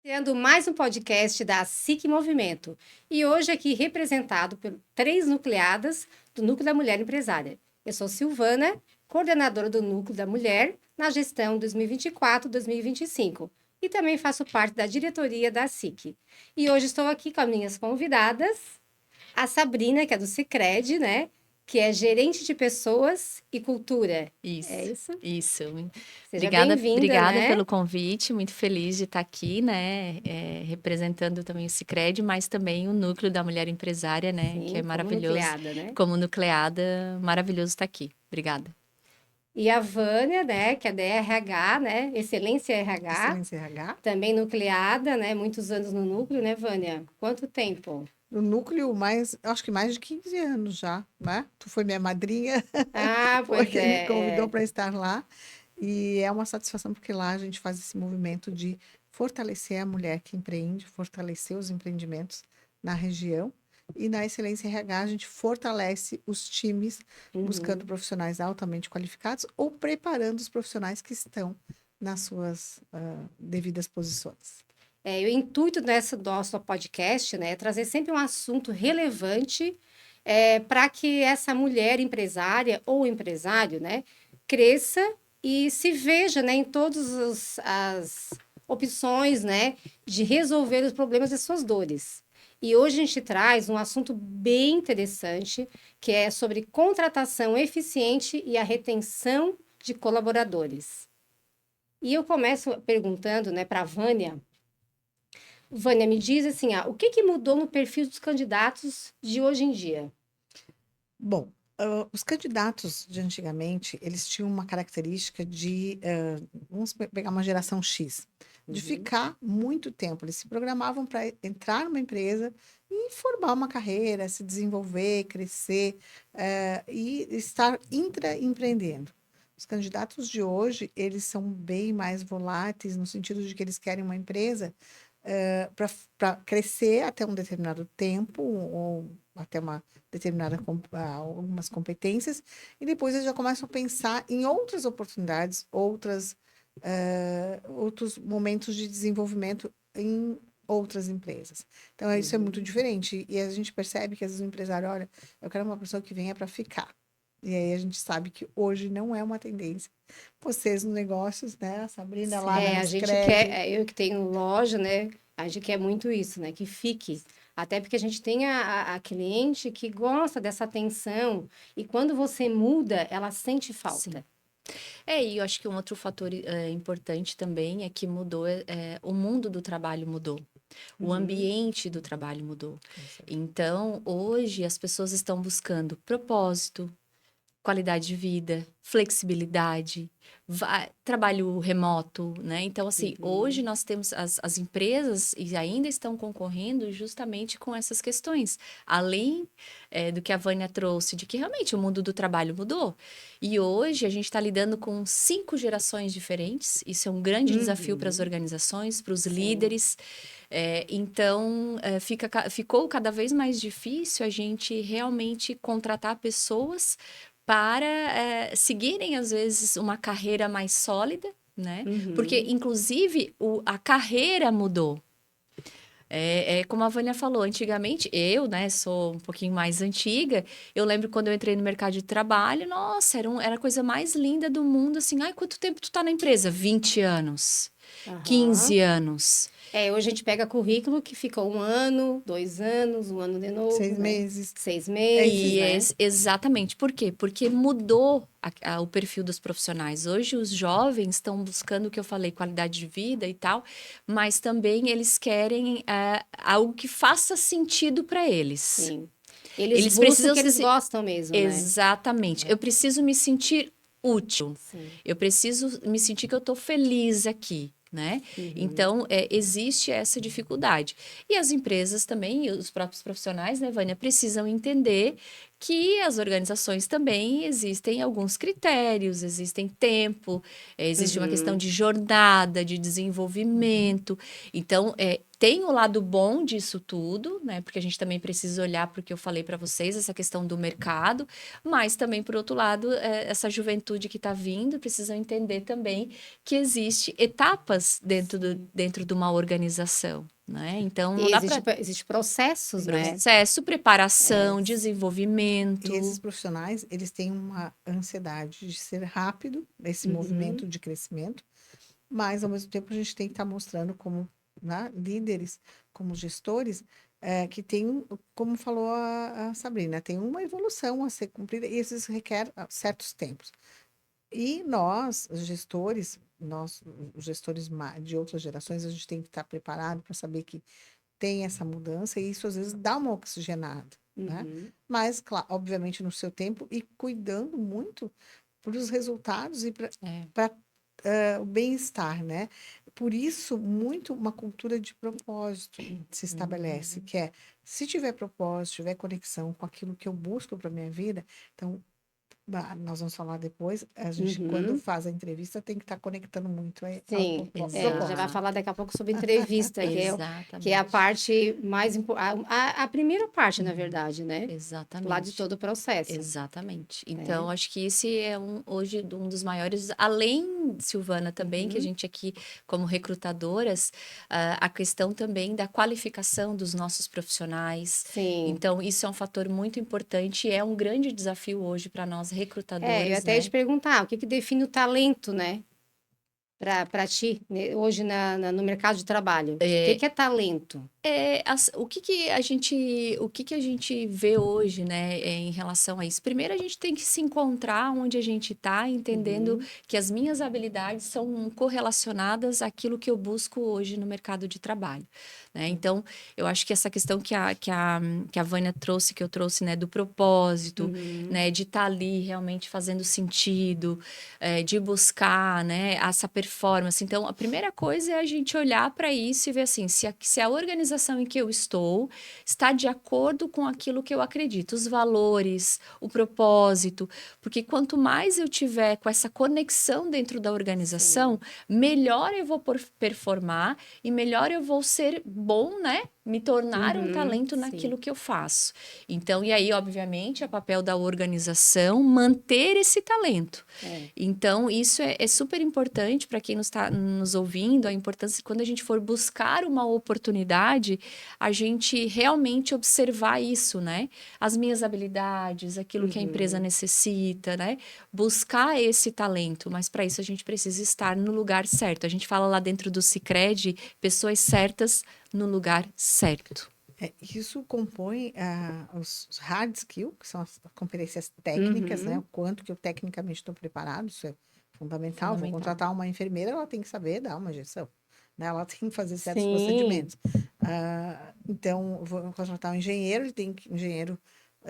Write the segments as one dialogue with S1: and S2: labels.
S1: Iniciando mais um podcast da SIC Movimento. E hoje aqui representado por três nucleadas do Núcleo da Mulher Empresária. Eu sou Silvana, coordenadora do Núcleo da Mulher na gestão 2024-2025 e também faço parte da diretoria da SIC. E hoje estou aqui com as minhas convidadas, a Sabrina, que é do Sicredi, né? Que é gerente de pessoas e cultura.
S2: Isso,
S1: É isso?
S2: isso.
S1: Seja bem-vinda,
S2: Obrigada
S1: né?
S2: pelo convite, muito feliz de estar aqui, né, representando também o Sicredi, mas também o Núcleo da Mulher Empresária, né, que
S1: Sim,
S2: é
S1: como
S2: maravilhoso.
S1: nucleada, né?
S2: Como nucleada, maravilhoso estar aqui. Obrigada.
S1: E a Vânia, né, que é da RH, né, Excelência RH,
S3: Excelência RH.
S1: também nucleada, né, muitos anos no núcleo, né, Vânia? Quanto tempo?
S3: No núcleo, acho que mais de 15 anos já, né? Tu foi minha madrinha,
S1: Ah,
S3: foi
S1: pois
S3: quem me convidou
S1: é.
S3: para estar lá. E é uma satisfação porque lá a gente faz esse movimento de fortalecer a mulher que empreende, fortalecer os empreendimentos na região. E na Excelência RH a gente fortalece os times buscando profissionais altamente qualificados ou preparando os profissionais que estão nas suas devidas posições.
S1: O intuito desse nosso podcast, né, é trazer sempre um assunto relevante para que essa mulher empresária ou empresário, né, cresça e se veja, né, em todas as opções, né, de resolver os problemas e suas dores. E hoje a gente traz um assunto bem interessante, que é sobre contratação eficiente e a retenção de colaboradores. E eu começo perguntando, né, para a Vânia. Vânia, me diz assim, o que mudou no perfil dos candidatos de hoje em dia?
S3: Bom, os candidatos de antigamente, eles tinham uma característica de, vamos pegar uma geração X, de ficar muito tempo. Eles se programavam para entrar numa empresa e formar uma carreira, se desenvolver, crescer, e estar intraempreendendo. Os candidatos de hoje, eles são bem mais voláteis, no sentido de que eles querem uma empresa para crescer até um determinado tempo, ou até uma determinada algumas competências, e depois eles já começam a pensar em outras oportunidades, outros momentos de desenvolvimento em outras empresas. Então, isso é muito diferente. E a gente percebe que às vezes o empresário, olha, eu quero uma pessoa que venha para ficar. E aí a gente sabe que hoje não é uma tendência. Vocês nos negócios, né? A Sabrina lá na
S1: A gente quer,
S3: Sicredi.
S1: eu que tenho loja, né? A gente quer muito isso, né? Que fique. Até porque a gente tem a cliente que gosta dessa atenção e quando você muda, ela sente
S2: Sim.
S1: falta.
S2: E eu acho que um outro fator importante também é que mudou, o mundo do trabalho mudou. O ambiente do trabalho mudou. Então, hoje, as pessoas estão buscando propósito, qualidade de vida, flexibilidade, trabalho remoto, né? Então, assim, hoje nós temos as empresas e ainda estão concorrendo justamente com essas questões. Além do que a Vânia trouxe, de que realmente o mundo do trabalho mudou. E hoje a gente está lidando com 5 gerações diferentes. Isso é um grande desafio para as organizações, para os líderes. Então, ficou cada vez mais difícil a gente realmente contratar pessoas para seguirem, às vezes, uma carreira mais sólida, né? Porque, inclusive, a carreira mudou. Como a Vânia falou, antigamente, eu, né, sou um pouquinho mais antiga, eu lembro quando eu entrei no mercado de trabalho, nossa, era a coisa mais linda do mundo, assim, ai, quanto tempo tu tá na empresa? 20 anos, 15 anos.
S1: Hoje a gente pega currículo que fica 1 ano, 2 anos, 1 ano de novo,
S3: 6
S1: né?
S3: meses.
S1: 6 meses, né?
S2: Exatamente. Por quê? Porque mudou o perfil dos profissionais. Hoje os jovens estão buscando o que eu falei, qualidade de vida e tal, mas também eles querem algo que faça sentido para eles.
S1: Sim. Eles buscam
S2: precisam
S1: o que eles gostam mesmo, né?
S2: Exatamente. Eu preciso me sentir útil.
S1: Sim.
S2: Eu preciso me sentir que eu estou feliz aqui. Né? Então, existe essa dificuldade. E as empresas também, e os próprios profissionais, né, Vânia, precisam entender que as organizações também existem alguns critérios, existem tempo, existe uma questão de jornada, de desenvolvimento. Então, tem o lado bom disso tudo, né? Porque a gente também precisa olhar para o que eu falei para vocês, essa questão do mercado, mas também, por outro lado, essa juventude que está vindo precisa entender também que existe etapas dentro de uma organização, né? Então, não
S1: E
S2: dá
S1: existe processos, né?
S2: processo, preparação, desenvolvimento.
S3: E esses profissionais, eles têm uma ansiedade de ser rápido nesse
S1: Uhum.
S3: movimento de crescimento, mas ao mesmo tempo a gente tem que estar mostrando como, né, líderes, como gestores, que tem, como falou a Sabrina, tem uma evolução a ser cumprida e esses requer certos tempos. E nós, os gestores de outras gerações, a gente tem que estar preparado para saber que tem essa mudança e isso às vezes dá uma oxigenada, né?
S1: Uhum.
S3: Mas, claro, obviamente no seu tempo e cuidando muito para os resultados e para o bem-estar, né? Por isso, muito uma cultura de propósito se estabelece, que é, se tiver propósito, tiver conexão com aquilo que eu busco para minha vida, então nós vamos falar depois. A gente, quando faz a entrevista, tem que estar conectando muito ao
S1: Sim,
S3: propósito.
S1: já vai falar daqui a pouco sobre entrevista, que é a
S2: Exatamente.
S1: parte mais importante, a primeira parte, na verdade, né?
S2: Exatamente.
S1: Lá de todo o processo.
S2: Exatamente. Então, acho que esse é hoje um dos maiores, além, Silvana, também, que a gente aqui, como recrutadoras, a questão também da qualificação dos nossos profissionais.
S1: Sim.
S2: Então, isso é um fator muito importante e é um grande desafio hoje para nós recrutadoras,
S1: Eu até ia te perguntar, o que define o talento, né? Para ti, né, hoje no mercado de trabalho. O que é talento?
S2: O que a gente vê hoje, né, em relação a isso? Primeiro, a gente tem que se encontrar onde a gente está, entendendo que as minhas habilidades são correlacionadas àquilo que eu busco hoje no mercado de trabalho, né? Então, eu acho que essa questão que a Vânia trouxe, que eu trouxe, né, do propósito, né, de estar ali realmente fazendo sentido, de buscar, né, essa performance. Então, a primeira coisa é a gente olhar para isso e ver assim, se a organização em que eu estou está de acordo com aquilo que eu acredito, os valores, o propósito, porque quanto mais eu tiver com essa conexão dentro da organização, melhor eu vou performar e melhor eu vou ser bom, né? Me tornar um talento naquilo que eu faço. Então, e aí, obviamente, é papel da organização manter esse talento. Então, isso é super importante para quem está nos ouvindo, a importância, quando a gente for buscar uma oportunidade, a gente realmente observar isso, né? As minhas habilidades, aquilo que a empresa necessita, né? Buscar esse talento, mas para isso a gente precisa estar no lugar certo. A gente fala lá dentro do Sicredi, pessoas certas no lugar certo.
S3: Isso compõe os hard skills, que são as competências técnicas, né? O quanto que eu tecnicamente estou preparado, isso é fundamental. Vou contratar uma enfermeira, ela tem que saber dar uma injeção, né? Ela tem que fazer certos procedimentos. Então, vou contratar um engenheiro, engenheiro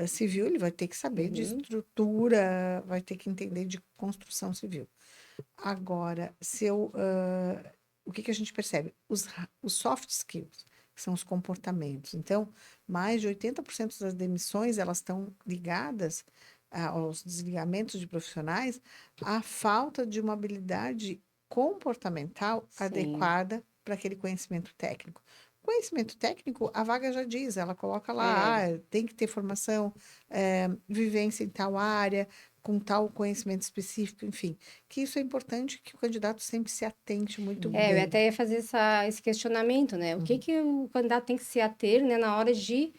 S3: civil, ele vai ter que saber de estrutura, vai ter que entender de construção civil. Agora, o que a gente percebe? Os soft skills, que são os comportamentos. Então, mais de 80% das demissões, elas estão ligadas aos desligamentos de profissionais à falta de uma habilidade comportamental adequada para aquele conhecimento técnico. Conhecimento técnico, a vaga já diz, ela coloca lá, tem que ter formação, vivência em tal área, com tal conhecimento específico, enfim. Que isso é importante que o candidato sempre se atente muito bem.
S1: Eu até ia fazer esse questionamento, né? O que o candidato tem que se ater, né, na hora de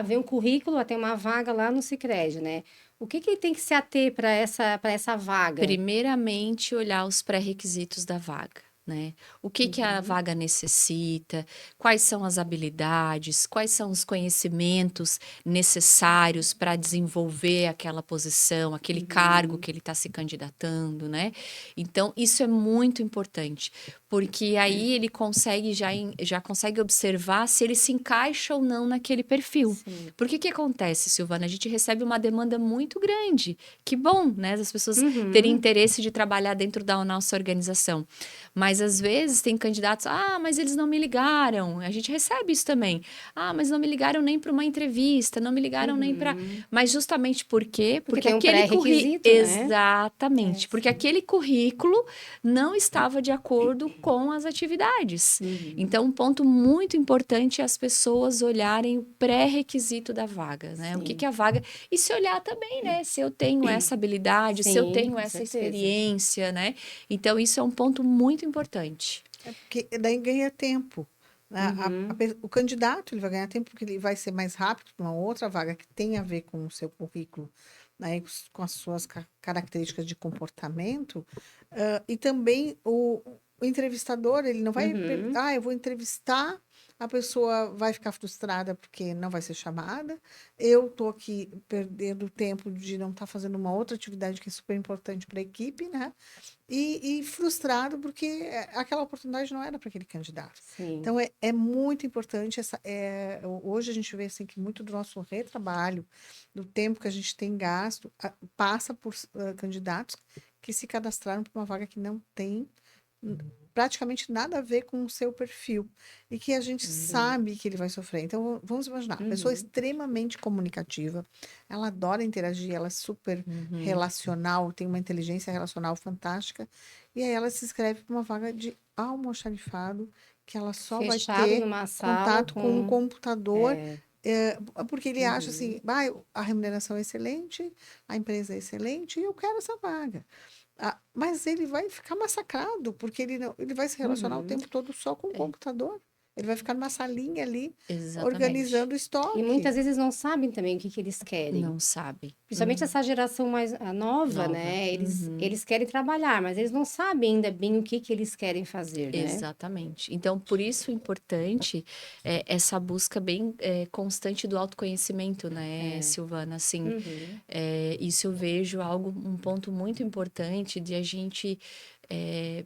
S1: vê um currículo, tem uma vaga lá no Sicredi, né? O que ele tem que se ater para essa vaga?
S2: Primeiramente, olhar os pré-requisitos da vaga, né? O que a vaga necessita, quais são as habilidades, quais são os conhecimentos necessários para desenvolver aquela posição, aquele cargo que ele está se candidatando, né? Então, isso é muito importante, porque aí ele consegue já consegue observar se ele se encaixa ou não naquele perfil. Porque o que acontece, Silvana? A gente recebe uma demanda muito grande. Que bom, né? As pessoas terem interesse de trabalhar dentro da nossa organização. Mas Mas às vezes tem candidatos, mas eles não me ligaram. A gente recebe isso também. Mas não me ligaram nem para uma entrevista, não me ligaram nem para. Mas justamente por quê?
S1: Porque
S2: Porque
S1: tem um
S2: aquele currículo.
S1: pré-requisito, né?
S2: Exatamente. Porque
S1: Sim.
S2: aquele currículo não estava de acordo com as atividades. Então, um ponto muito importante é as pessoas olharem o pré-requisito da vaga, né? O que
S1: Sim.
S2: que é a vaga. E se olhar também, né? Se eu tenho essa habilidade, se eu
S1: Sim,
S2: tenho
S1: com
S2: essa
S1: certeza.
S2: experiência, né? Então, isso é um ponto muito importante.
S3: É porque daí ganha tempo. Né?
S1: Uhum.
S3: O candidato ele vai ganhar tempo porque ele vai ser mais rápido para uma outra vaga que tem a ver com o seu currículo, né? E com as suas características de comportamento. E também o entrevistador, ele não vai...
S1: Uhum.
S3: eu vou entrevistar, a pessoa vai ficar frustrada porque não vai ser chamada. Eu estou aqui perdendo tempo de não estar fazendo uma outra atividade que é super importante para a equipe, né? E frustrado porque aquela oportunidade não era para aquele candidato.
S1: Sim.
S3: Então, é muito importante. Hoje a gente vê assim, que muito do nosso retrabalho, do tempo que a gente tem gasto, passa por candidatos que se cadastraram para uma vaga que não tem praticamente nada a ver com o seu perfil e que a gente sabe que ele vai sofrer. Então, vamos imaginar, a pessoa é
S1: Uhum.
S3: extremamente comunicativa, ela adora interagir, ela é super relacional, tem uma inteligência relacional fantástica, e aí ela se inscreve para uma vaga de almoxarifado, que ela só vai
S1: Fechado
S3: ter
S1: numa sala
S3: contato com um
S1: com.
S3: computador,
S1: É,
S3: porque ele acha assim, a remuneração é excelente, a empresa é excelente, e eu quero essa vaga. Mas ele vai ficar massacrado, porque ele vai se relacionar o
S1: uhum.
S3: tempo todo só com o
S2: É,
S3: computador. Ele vai ficar numa salinha ali,
S2: exatamente.
S3: organizando o
S1: E
S3: estoque.
S1: muitas vezes não sabem também o que eles querem.
S2: Não sabe.
S1: Principalmente essa geração mais nova,
S2: Nova.
S1: né? Eles querem trabalhar, mas eles não sabem ainda bem o que eles querem fazer, né?
S2: Exatamente. Então, por isso é importante essa busca bem constante do autoconhecimento, né,
S1: É.
S2: Silvana? Assim,
S1: Uhum.
S2: isso eu vejo um ponto muito importante de a gente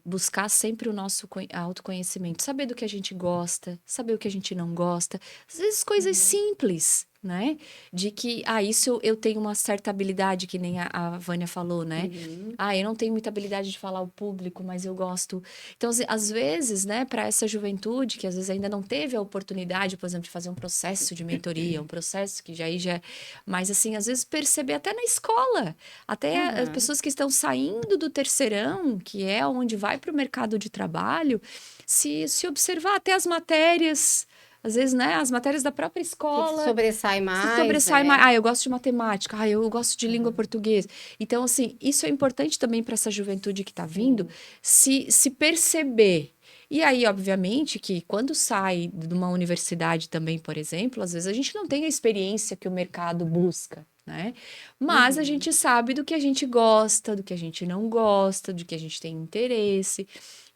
S2: buscar sempre o nosso autoconhecimento, saber do que a gente gosta, saber o que a gente não gosta, às vezes coisas simples, né? De que, isso eu tenho uma certa habilidade, que nem a Vânia falou, né?
S1: Uhum.
S2: Eu não tenho muita habilidade de falar ao público, mas eu gosto. Então, assim, às vezes, né, para essa juventude que às vezes ainda não teve a oportunidade, por exemplo, de fazer um processo de mentoria, um processo que já é. Mas, assim, às vezes perceber até na escola, até as
S1: Aham.
S2: pessoas que estão saindo do terceirão, que é onde vai para o mercado de trabalho, se observar até as matérias. Às vezes, né, as matérias da própria
S1: Que
S2: escola
S1: sobressai
S2: se
S1: mais,
S2: sobressai mais.
S1: né?
S2: Eu gosto de matemática. Eu gosto de língua portuguesa. Então, assim, isso é importante também para essa juventude que está vindo
S1: Sim.
S2: se perceber. E aí, obviamente, que quando sai de uma universidade também, por exemplo, às vezes a gente não tem a experiência que o mercado busca, né? Mas a
S1: Uhum.
S2: gente sabe do que a gente gosta, do que a gente não gosta, do que a gente tem interesse.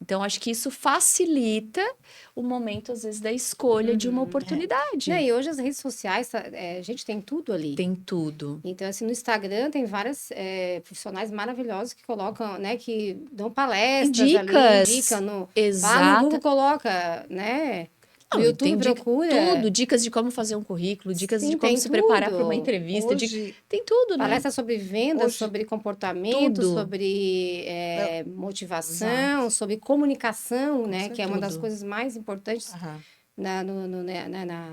S2: Então, acho que isso facilita o momento, às vezes, da escolha de uma
S1: Uhum. Né,
S2: oportunidade.
S1: e hoje as redes sociais, a gente tem tudo ali.
S2: Tem tudo.
S1: Então, assim, no Instagram tem várias profissionais maravilhosos que colocam, né, que dão palestras ali, indicam
S2: Dicas,
S1: vai lá no Google,
S2: exata.
S1: coloca, né, no
S2: Não, e
S1: YouTube
S2: tem dica,
S1: procura,
S2: tudo, dicas de como fazer um currículo, dicas de
S1: sim,
S2: como
S1: tem
S2: se preparar para uma
S1: tudo.
S2: entrevista,
S3: Hoje,
S2: tem tudo, né?
S1: Palestra sobre vendas,
S3: hoje,
S1: sobre comportamento,
S2: Tudo,
S1: sobre
S3: é,
S1: motivação,
S3: exato,
S1: sobre comunicação,
S3: com
S1: né, que é uma das
S3: certeza.
S2: tudo.
S1: coisas mais importantes
S3: Aham.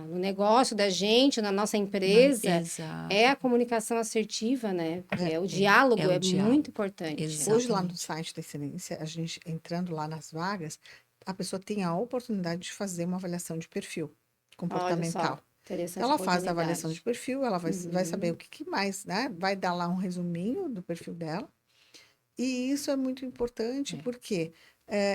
S1: no negócio da gente, na nossa empresa, é
S2: Exato.
S1: a comunicação assertiva, né?
S3: É,
S1: O
S2: É
S1: diálogo
S2: o
S1: é
S2: diálogo.
S1: muito importante.
S3: hoje, lá no
S2: Exatamente.
S3: site da Excelência, a gente entrando lá nas vagas, a pessoa tem a oportunidade de fazer uma avaliação de perfil
S1: Olha só,
S3: comportamental. Então,
S1: interessante
S3: ela faz a avaliação de
S1: oportunidade.
S3: perfil, ela vai saber o
S1: Uhum.
S3: que mais, né? Vai dar lá um resuminho do perfil dela. E isso é muito importante
S2: É.
S3: porque,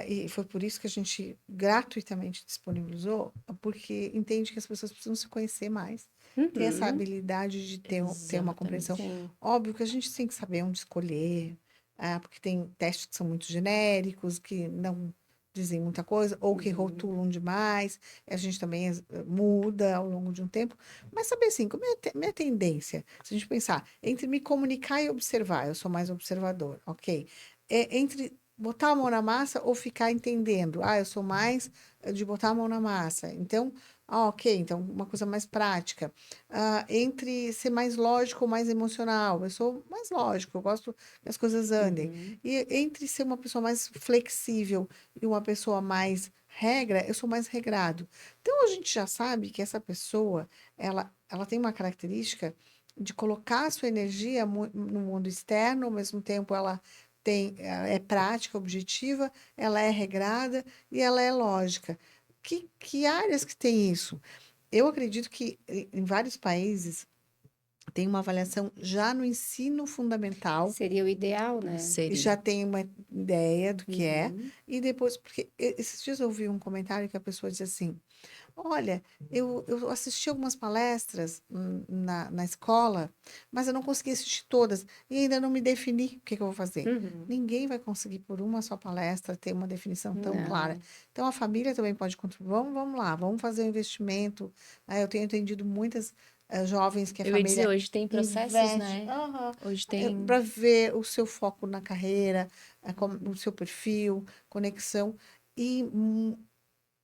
S3: e foi por isso que a gente gratuitamente disponibilizou, porque entende que as pessoas precisam se conhecer mais, ter essa
S1: Uhum.
S3: habilidade de ter uma compreensão.
S2: Exatamente.
S1: Sim.
S3: Óbvio que a gente tem que saber onde escolher, porque tem testes que são muito genéricos, que não dizem muita coisa, ou que
S1: Uhum.
S3: rotulam demais, a gente também muda ao longo de um tempo, mas saber assim, como é a minha tendência? Se a gente pensar entre me comunicar e observar, eu sou mais observador, ok? Entre botar a mão na massa ou ficar entendendo? Ah, eu sou mais de botar a mão na massa. Então, ok, então uma coisa mais prática. Entre ser mais lógico ou mais emocional. Eu sou mais lógico, eu gosto que as coisas andem.
S1: Uhum.
S3: E entre ser uma pessoa mais flexível e uma pessoa mais regra, eu sou mais regrado. Então, a gente já sabe que essa pessoa, ela tem uma característica de colocar a sua energia no mundo externo, ao mesmo tempo ela é prática, objetiva, ela é regrada e ela é lógica. Que áreas que tem isso? Eu acredito que em vários países tem uma avaliação já no ensino fundamental,
S1: Seria o ideal, né?
S3: e
S2: Seria.
S3: já tem uma ideia do que é,
S1: Uhum.
S3: e depois, porque esses dias eu ouvi um comentário que a pessoa disse assim: Olha, eu assisti algumas palestras na escola, mas eu não consegui assistir todas e ainda não me defini o que eu vou fazer.
S1: Uhum.
S3: Ninguém vai conseguir, por uma só palestra, ter uma definição tão clara.
S1: Não.
S3: Então, a família também pode contribuir. Vamos lá, vamos fazer um investimento. Eu tenho entendido muitas jovens que a
S2: Eu ia dizer,
S3: família
S2: hoje tem processos,
S3: investe
S2: né? Hoje
S3: para
S2: tem.
S3: ver o seu foco na carreira, o seu perfil, conexão. E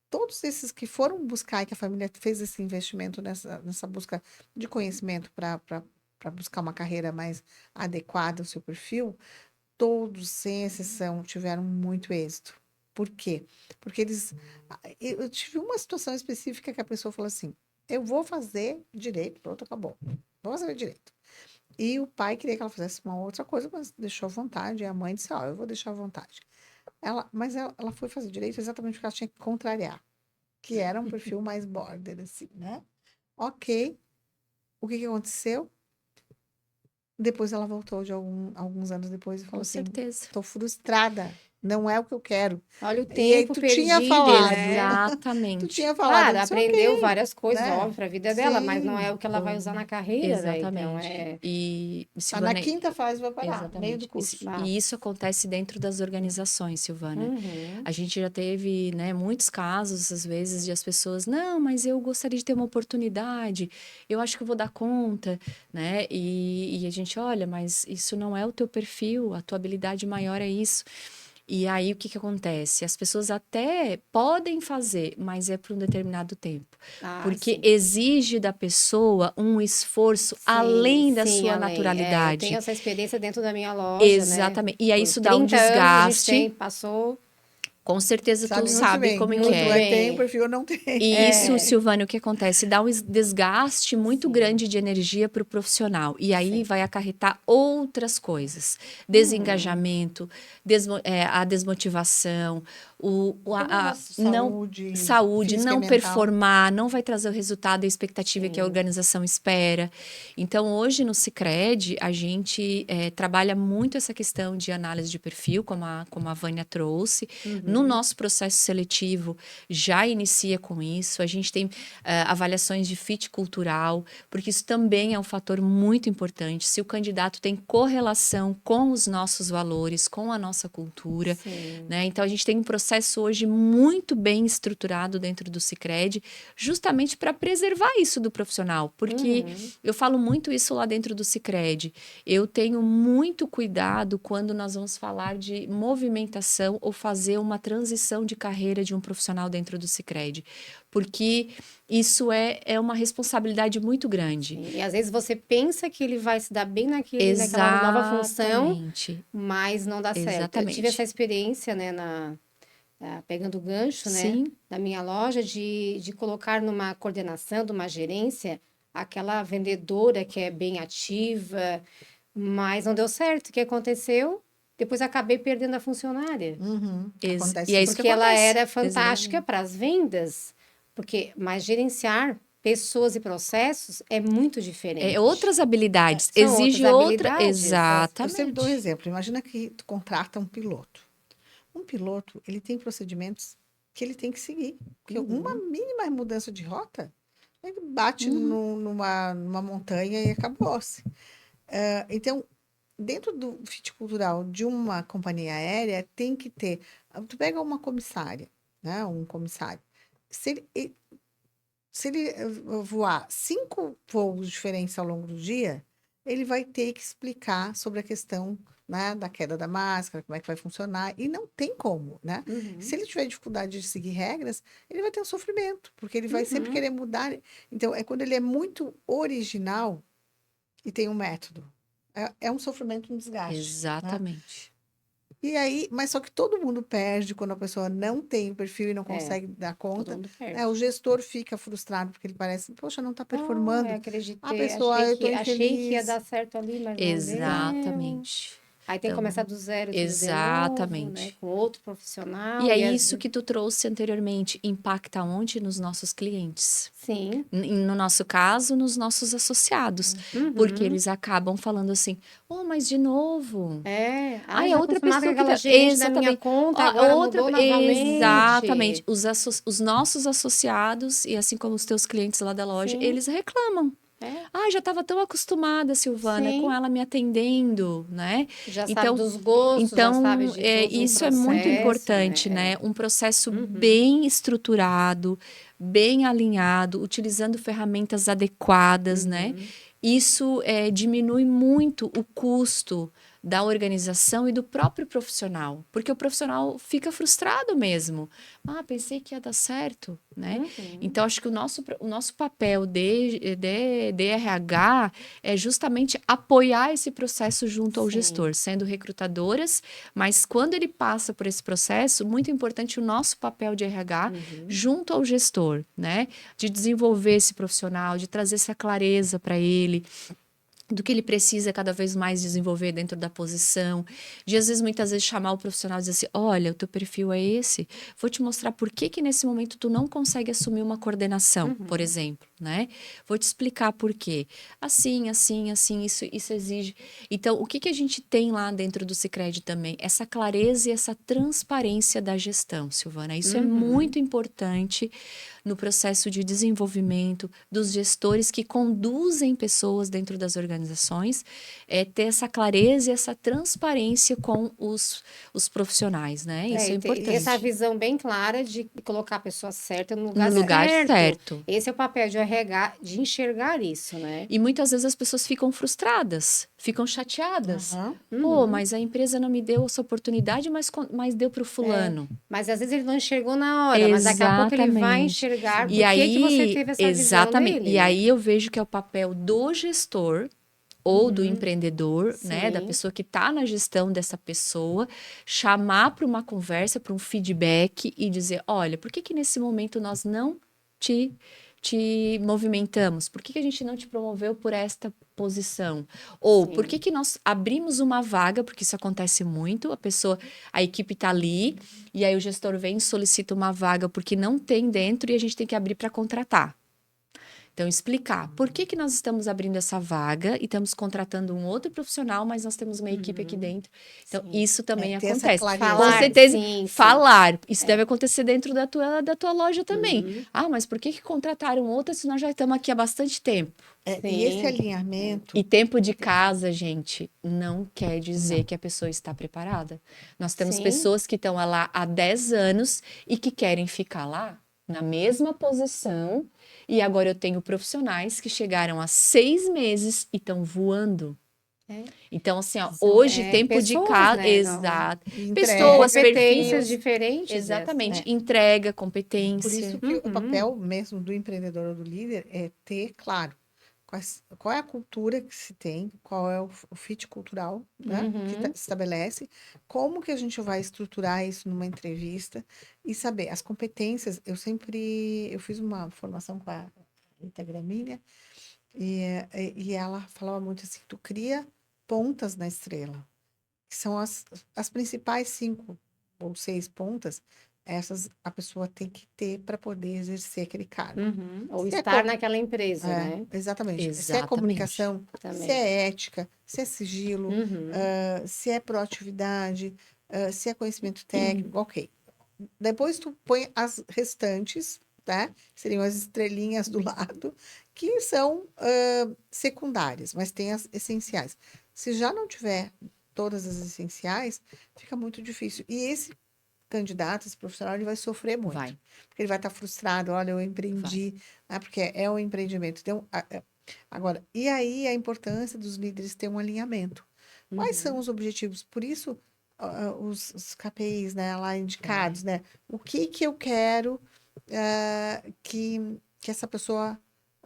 S3: todos esses que foram buscar e que a família fez esse investimento nessa busca de conhecimento para buscar uma carreira mais adequada ao seu perfil, todos, sem exceção, tiveram muito êxito. Por quê? Porque eu tive uma situação específica que a pessoa falou assim: eu vou fazer direito, pronto, acabou. Vou fazer direito. E o pai queria que ela fizesse uma outra coisa, mas deixou à vontade. E a mãe disse: Ó, eu vou deixar à vontade. Mas ela foi fazer direito exatamente porque ela tinha que contrariar, que era um perfil mais border, assim, né? Ok. O que que aconteceu? Depois ela voltou alguns anos depois e falou
S2: Com
S3: assim:
S2: certeza.
S3: tô frustrada, não é o que eu quero.
S1: Olha o
S3: E aí
S1: tempo perdido, né?
S3: tu
S2: Exatamente.
S3: tinha falado, eu
S1: Claro,
S3: disse,
S1: aprendeu
S3: ok,
S1: várias coisas,
S3: né?
S1: óbvio, para a vida dela, mas não é
S3: Sim.
S1: o que ela vai usar na carreira, né? Então,
S2: Exatamente. E,
S3: Tá na
S2: Silvana,
S3: quinta fase vai parar, meio do
S2: exatamente.
S3: curso.
S1: ah,
S2: E isso acontece dentro das organizações, Silvana.
S1: uhum,
S2: A gente já teve, né, muitos casos, às vezes, de as pessoas, não, mas eu gostaria de ter uma oportunidade, eu acho que eu vou dar conta, né? E a gente, olha, mas isso não é o teu perfil, a tua habilidade maior é isso. E aí, o que que acontece? As pessoas até podem fazer, mas é por um determinado tempo. Porque
S1: sim.
S2: exige da pessoa um esforço
S1: Sim,
S2: além da
S1: sim,
S2: sua
S1: além. É, eu tenho
S2: naturalidade.
S1: essa experiência dentro da minha loja, né?
S2: Exatamente. E aí
S1: Por
S2: isso dá um
S1: 30 anos a gente
S2: desgaste.
S1: passou
S2: Com certeza tu
S3: Sabe muito
S2: sabe
S3: bem.
S2: como
S3: O
S2: que
S1: muito
S3: perfil
S2: é.
S3: tem, o
S1: bem.
S3: perfil não tem.
S2: E isso,
S1: É,
S2: Silvânia, o que acontece? Dá um desgaste muito
S1: sim,
S2: grande de energia para o profissional. E aí
S1: sim.
S2: vai acarretar outras coisas.
S1: Uhum.
S2: Desengajamento, a desmotivação,
S3: Problemas de
S2: não
S3: saúde
S2: saúde,
S3: física e
S2: não
S3: mental.
S2: performar, não vai trazer o resultado e a expectativa que a
S1: Sim.
S2: organização espera. Então, hoje no Sicredi, a gente trabalha muito essa questão de análise de perfil, como a Vânia trouxe. No
S1: Uhum.
S2: nosso processo seletivo, já inicia com isso. A gente tem avaliações de fit cultural, porque isso também é um fator muito importante. Se o candidato tem correlação com os nossos valores, com a nossa cultura,
S1: Sim.
S2: né? Então, a gente tem um processo hoje muito bem estruturado dentro do Sicredi, justamente para preservar isso do profissional, porque
S1: Uhum.
S2: eu falo muito isso lá dentro do Sicredi. Eu tenho muito cuidado quando nós vamos falar de movimentação ou fazer uma transição de carreira de um profissional dentro do Sicredi, porque isso é uma responsabilidade muito grande.
S1: Sim. E às vezes você pensa que ele vai se dar bem naquela nova função,
S2: Exatamente,
S1: mas não dá certo. Eu tive essa
S2: exatamente.
S1: experiência, né, pegando o gancho, né,
S2: Sim,
S1: da minha loja, de colocar numa coordenação, numa gerência, aquela vendedora que é bem ativa, mas não deu certo. O que aconteceu? Depois acabei perdendo a funcionária,
S3: Uhum.
S2: e
S3: Acontece
S2: é isso
S3: isso.
S2: que
S1: porque ela
S2: acontece.
S1: era fantástica
S2: Desengajamento.
S1: para as vendas, mas gerenciar pessoas e processos é muito
S2: É
S1: diferente.
S2: outras habilidades,
S1: São outras
S2: exige outra.
S1: habilidades.
S3: Eu sempre dou um
S2: Exatamente.
S3: exemplo. Imagina que tu contrata um piloto. Um piloto, ele tem procedimentos que ele tem que seguir. Porque uma
S1: Uhum,
S3: mínima mudança de rota, ele bate
S2: Uhum.
S3: numa montanha e acabou-se. Então, dentro do fit cultural de uma companhia aérea, tem que ter. Tu pega uma comissária, né? Um comissário. Se ele voar 5 voos diferentes ao longo do dia, ele vai ter que explicar sobre a questão né, da queda da máscara, como é que vai funcionar, e não tem como, né?
S1: Uhum.
S3: Se ele tiver dificuldade de seguir regras, ele vai ter um sofrimento, porque ele vai sempre querer mudar. Então, é quando ele é muito original e tem um método. É um sofrimento, um desgaste, né?
S2: Exatamente.
S3: E aí, mas só que todo mundo perde quando a pessoa não tem o perfil e não
S1: É,
S3: consegue dar
S1: todo
S3: conta,
S1: mundo
S3: né? O
S1: perde.
S3: gestor fica frustrado porque ele parece, poxa, não está
S1: Não, eu
S3: performando. A
S1: acreditei,
S3: pessoa, eu estou
S1: achei que ia
S3: infeliz.
S1: dar certo ali, mas não deu.
S2: Exatamente.
S1: Aí tem que
S2: Então,
S1: começar do zero tudo de novo, né?
S2: exatamente.
S1: Com outro
S2: E
S1: profissional.
S2: é
S1: E às
S2: isso que tu trouxe anteriormente, impacta onde? Nos nossos clientes.
S1: sim.
S2: No nosso caso, nos nossos associados. Porque
S1: Uhum.
S2: eles acabam falando assim, oh, mas de novo.
S1: É. Ah,
S2: Ai, a
S1: já
S2: outra
S1: acostumado com
S2: pessoa que
S1: aquela
S2: tá.
S1: gerente da minha
S2: Exatamente.
S1: conta,
S2: Ó,
S1: agora
S2: outra.
S1: mudou
S2: Exatamente.
S1: novamente.
S2: Os nossos associados, e assim como os teus clientes lá da loja,
S1: Sim.
S2: eles reclamam.
S1: É.
S2: Ah, já estava tão acostumada, Silvana, com
S1: Sim.
S2: ela me atendendo, né?
S1: Já sabe
S2: Então,
S1: dos gostos, já sabe de todo o
S2: isso é muito
S1: processo,
S2: importante,
S1: né?
S2: né? Um processo
S1: Uhum.
S2: bem estruturado, bem alinhado, utilizando ferramentas adequadas, né?
S1: Uhum.
S2: Isso diminui muito o custo da organização e do próprio profissional, porque o profissional fica frustrado mesmo. Ah, pensei que ia dar certo, né?
S1: Uhum.
S2: Então, acho que o nosso papel de RH é justamente apoiar esse processo junto ao
S1: Sim.
S2: gestor, sendo recrutadoras, mas quando ele passa por esse processo, muito importante o nosso papel de RH
S1: Uhum.
S2: junto ao gestor, né? De desenvolver esse profissional, de trazer essa clareza para ele, do que ele precisa cada vez mais desenvolver dentro da posição, de às vezes, muitas vezes, chamar o profissional e dizer assim, olha, o teu perfil é esse, vou te mostrar por que que nesse momento tu não consegue assumir uma coordenação, por
S1: Uhum.
S2: exemplo, né? Vou te explicar por quê. Assim, assim, assim, isso exige. Então, o que que a gente tem lá dentro do Sicredi também? Essa clareza e essa transparência da gestão, Silvana. Isso é
S1: Uhum.
S2: muito importante no processo de desenvolvimento dos gestores que conduzem pessoas dentro das organizações, ter essa clareza e essa transparência com os profissionais, né? Isso é
S1: E essa
S2: importante.
S1: visão bem clara de colocar a pessoa certa no
S2: No
S1: lugar
S2: lugar
S1: certo.
S2: certo.
S1: Esse é o papel de RH, de enxergar isso, né?
S2: E muitas vezes as pessoas ficam frustradas, ficam chateadas.
S3: Aham.
S2: Pô,
S1: Uhum.
S2: mas a empresa não me deu essa oportunidade, mas deu para o fulano.
S1: Mas às vezes ele não enxergou na hora, mas daqui a pouco ele vai
S2: Exatamente.
S1: enxergar
S2: E
S1: por que que você
S2: aí,
S1: teve essa visão
S2: exatamente.
S1: dele,
S2: E
S1: né?
S2: aí eu vejo que é o papel do gestor ou do
S1: Uhum.
S2: empreendedor, né, da
S1: Sim.
S2: pessoa que está na gestão dessa pessoa, chamar para uma conversa, para um feedback e dizer, olha, por que que nesse momento nós não te movimentamos? Por que que a gente não te promoveu por esta posição? Ou por que
S1: Sim.
S2: que nós abrimos uma vaga, porque isso acontece muito, a equipe está ali, e aí o gestor vem e solicita uma vaga porque não tem dentro e a gente tem que abrir para contratar. Então, explicar por que que nós estamos abrindo essa vaga e estamos contratando um outro profissional, mas nós temos uma equipe aqui
S1: Uhum.
S2: dentro. Então,
S1: Sim.
S2: isso também
S3: Ter essa
S2: acontece.
S3: clareza.
S2: Com
S1: Falar,
S2: certeza,
S1: sim, sim.
S2: falar. Isso deve acontecer dentro da tua loja também.
S1: Uhum.
S2: Ah, mas por que que contrataram outra se nós já estamos aqui há bastante tempo?
S3: E esse
S1: Sim.
S3: alinhamento,
S2: E tempo de casa, gente, não quer dizer
S3: não.
S2: que a pessoa está preparada. Nós temos
S1: Sim.
S2: pessoas que estão lá há 10 anos e que querem ficar lá na mesma posição. E agora eu tenho profissionais que chegaram há 6 meses e estão voando.
S1: É.
S2: Então, assim, ó,
S3: São
S2: hoje, tempo de
S1: Pessoas,
S2: casa.
S1: né? Não,
S2: Exato.
S1: com
S3: entrega.
S2: Pessoas,
S1: competências
S2: perfis.
S1: diferentes.
S2: Exatamente.
S3: É.
S2: Entrega,
S3: Por
S2: competência.
S3: isso que o
S1: Uhum.
S3: papel mesmo do empreendedor ou do líder é ter claro qual é a cultura que se tem, qual é o fit cultural, né, que
S1: Uhum.
S3: se estabelece, como que a gente vai estruturar isso numa entrevista e saber as competências. Eu fiz uma formação com a Rita Gramilha e ela falava muito assim, tu cria pontas na estrela, que são as principais 5 ou 6 pontas, essas a pessoa tem que ter para poder exercer aquele cargo.
S1: Uhum. Ou
S3: Se é,
S1: estar naquela empresa, né?
S3: exatamente. Se é
S2: Exatamente.
S3: comunicação, se
S1: Também.
S3: é ética, se é sigilo,
S1: Uhum.
S3: se é proatividade, se é conhecimento técnico, ok. Depois tu põe as restantes, tá? Seriam as estrelinhas do lado, que são secundárias, mas tem as essenciais. Se já não tiver todas as essenciais, fica muito difícil. E esse candidato, esse profissional, ele vai sofrer muito.
S2: Vai.
S3: Porque ele vai estar frustrado, olha, eu
S2: Vai.
S3: empreendi, né? Porque é um empreendimento. Então, agora, e aí a importância dos líderes ter um alinhamento. Quais são os objetivos? Por isso, os KPIs, né, lá indicados, né? O que que eu quero que essa pessoa,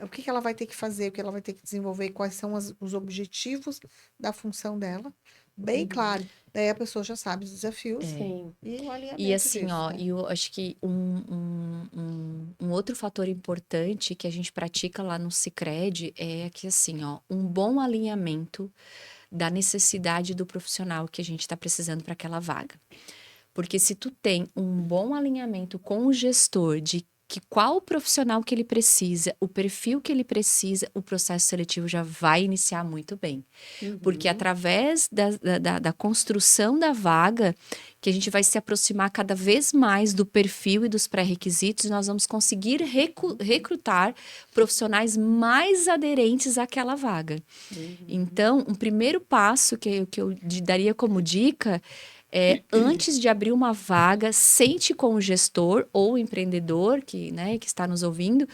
S3: o que que ela vai ter que fazer, o que ela vai ter que desenvolver, quais são os objetivos da função dela, bem claro. Daí a pessoa já sabe os desafios
S1: Sim.
S3: e o
S2: E
S3: alinhamento
S2: assim,
S3: disso,
S2: ó,
S3: né?
S2: eu acho que um outro fator importante que a gente pratica lá no Sicredi é que, assim, ó, um bom alinhamento da necessidade do profissional que a gente está precisando para aquela vaga. Porque se tu tem um bom alinhamento com o gestor de que qual o profissional que ele precisa, o perfil que ele precisa, o processo seletivo já vai iniciar muito bem. Porque através da construção da vaga, que a gente vai se aproximar cada vez mais do perfil e dos pré-requisitos, nós vamos conseguir recrutar profissionais mais aderentes àquela vaga. Então, um primeiro passo que eu daria como dica é, antes de abrir uma vaga, sente com o gestor ou o empreendedor que está nos ouvindo,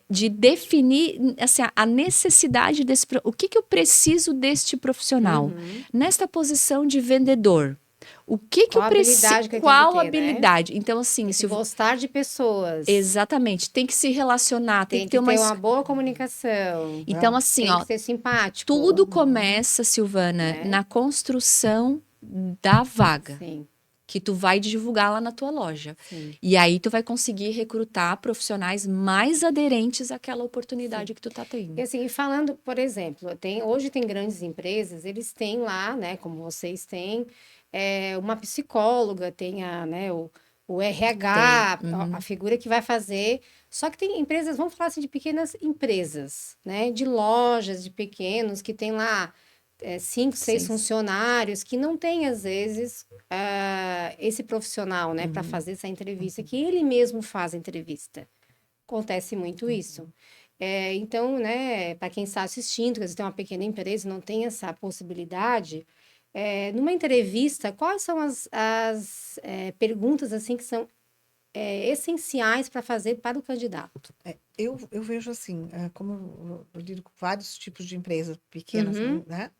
S2: de definir assim, a necessidade desse... O que eu preciso deste profissional? Nesta posição de vendedor, o que eu
S1: Qual a
S2: preciso?
S1: habilidade que ele tem que
S2: Qual
S1: ter, né?
S2: habilidade? Então, assim,
S1: Tem
S2: se
S1: que
S2: eu...
S1: gostar de pessoas.
S2: Exatamente, tem que se relacionar, tem
S1: Tem
S2: que ter
S1: que
S2: uma...
S1: ter uma boa comunicação.
S2: Então, assim,
S1: Tem
S2: ó,
S1: que ser simpático,
S2: tudo começa, Silvana,
S1: né?
S2: na construção da vaga,
S1: Sim,
S2: que tu vai divulgar lá na tua loja.
S1: sim.
S2: E aí tu vai conseguir recrutar profissionais mais aderentes àquela oportunidade que tu tá
S1: E
S2: tendo.
S1: assim, falando, por exemplo, hoje tem grandes empresas, eles têm lá, né, como vocês têm, uma psicóloga, tem o
S2: Tem.
S1: RH, a figura que vai fazer. Só que tem empresas, vamos falar assim, de pequenas empresas, né, de lojas, de pequenos, que tem lá 5, 6
S2: Sim.
S1: funcionários, que não tem, às vezes, esse profissional, né, para fazer essa entrevista, que ele mesmo faz a entrevista. Acontece muito isso. Então, né, para quem está assistindo, quer dizer, tem uma pequena empresa e não tem essa possibilidade, numa entrevista, quais são as perguntas assim que são essenciais para fazer para o candidato?
S3: Eu vejo assim, como eu lido com vários tipos de empresas pequenas,
S1: Uhum.
S3: né?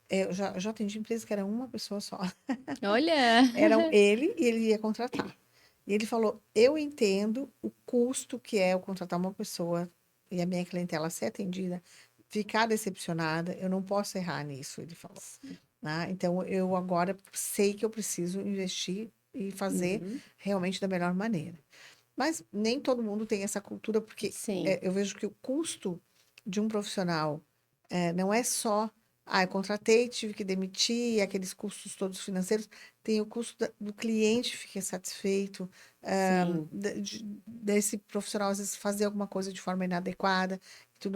S3: Eu já atendi empresa que era uma pessoa só.
S2: Olha!
S3: Era ele e ele ia contratar. E ele falou: Eu entendo o custo que é eu contratar uma pessoa e a minha clientela ser atendida, ficar decepcionada, eu não posso errar nisso, ele falou. Né? Então, eu agora sei que eu preciso investir e fazer
S1: Uhum.
S3: realmente da melhor maneira. Mas nem todo mundo tem essa cultura, porque
S1: Sim.
S3: eu vejo que o custo de um profissional não é só, eu contratei, tive que demitir, aqueles custos todos financeiros, tem o custo do cliente ficar satisfeito,
S1: Sim.
S3: desse profissional às vezes fazer alguma coisa de forma inadequada, e tu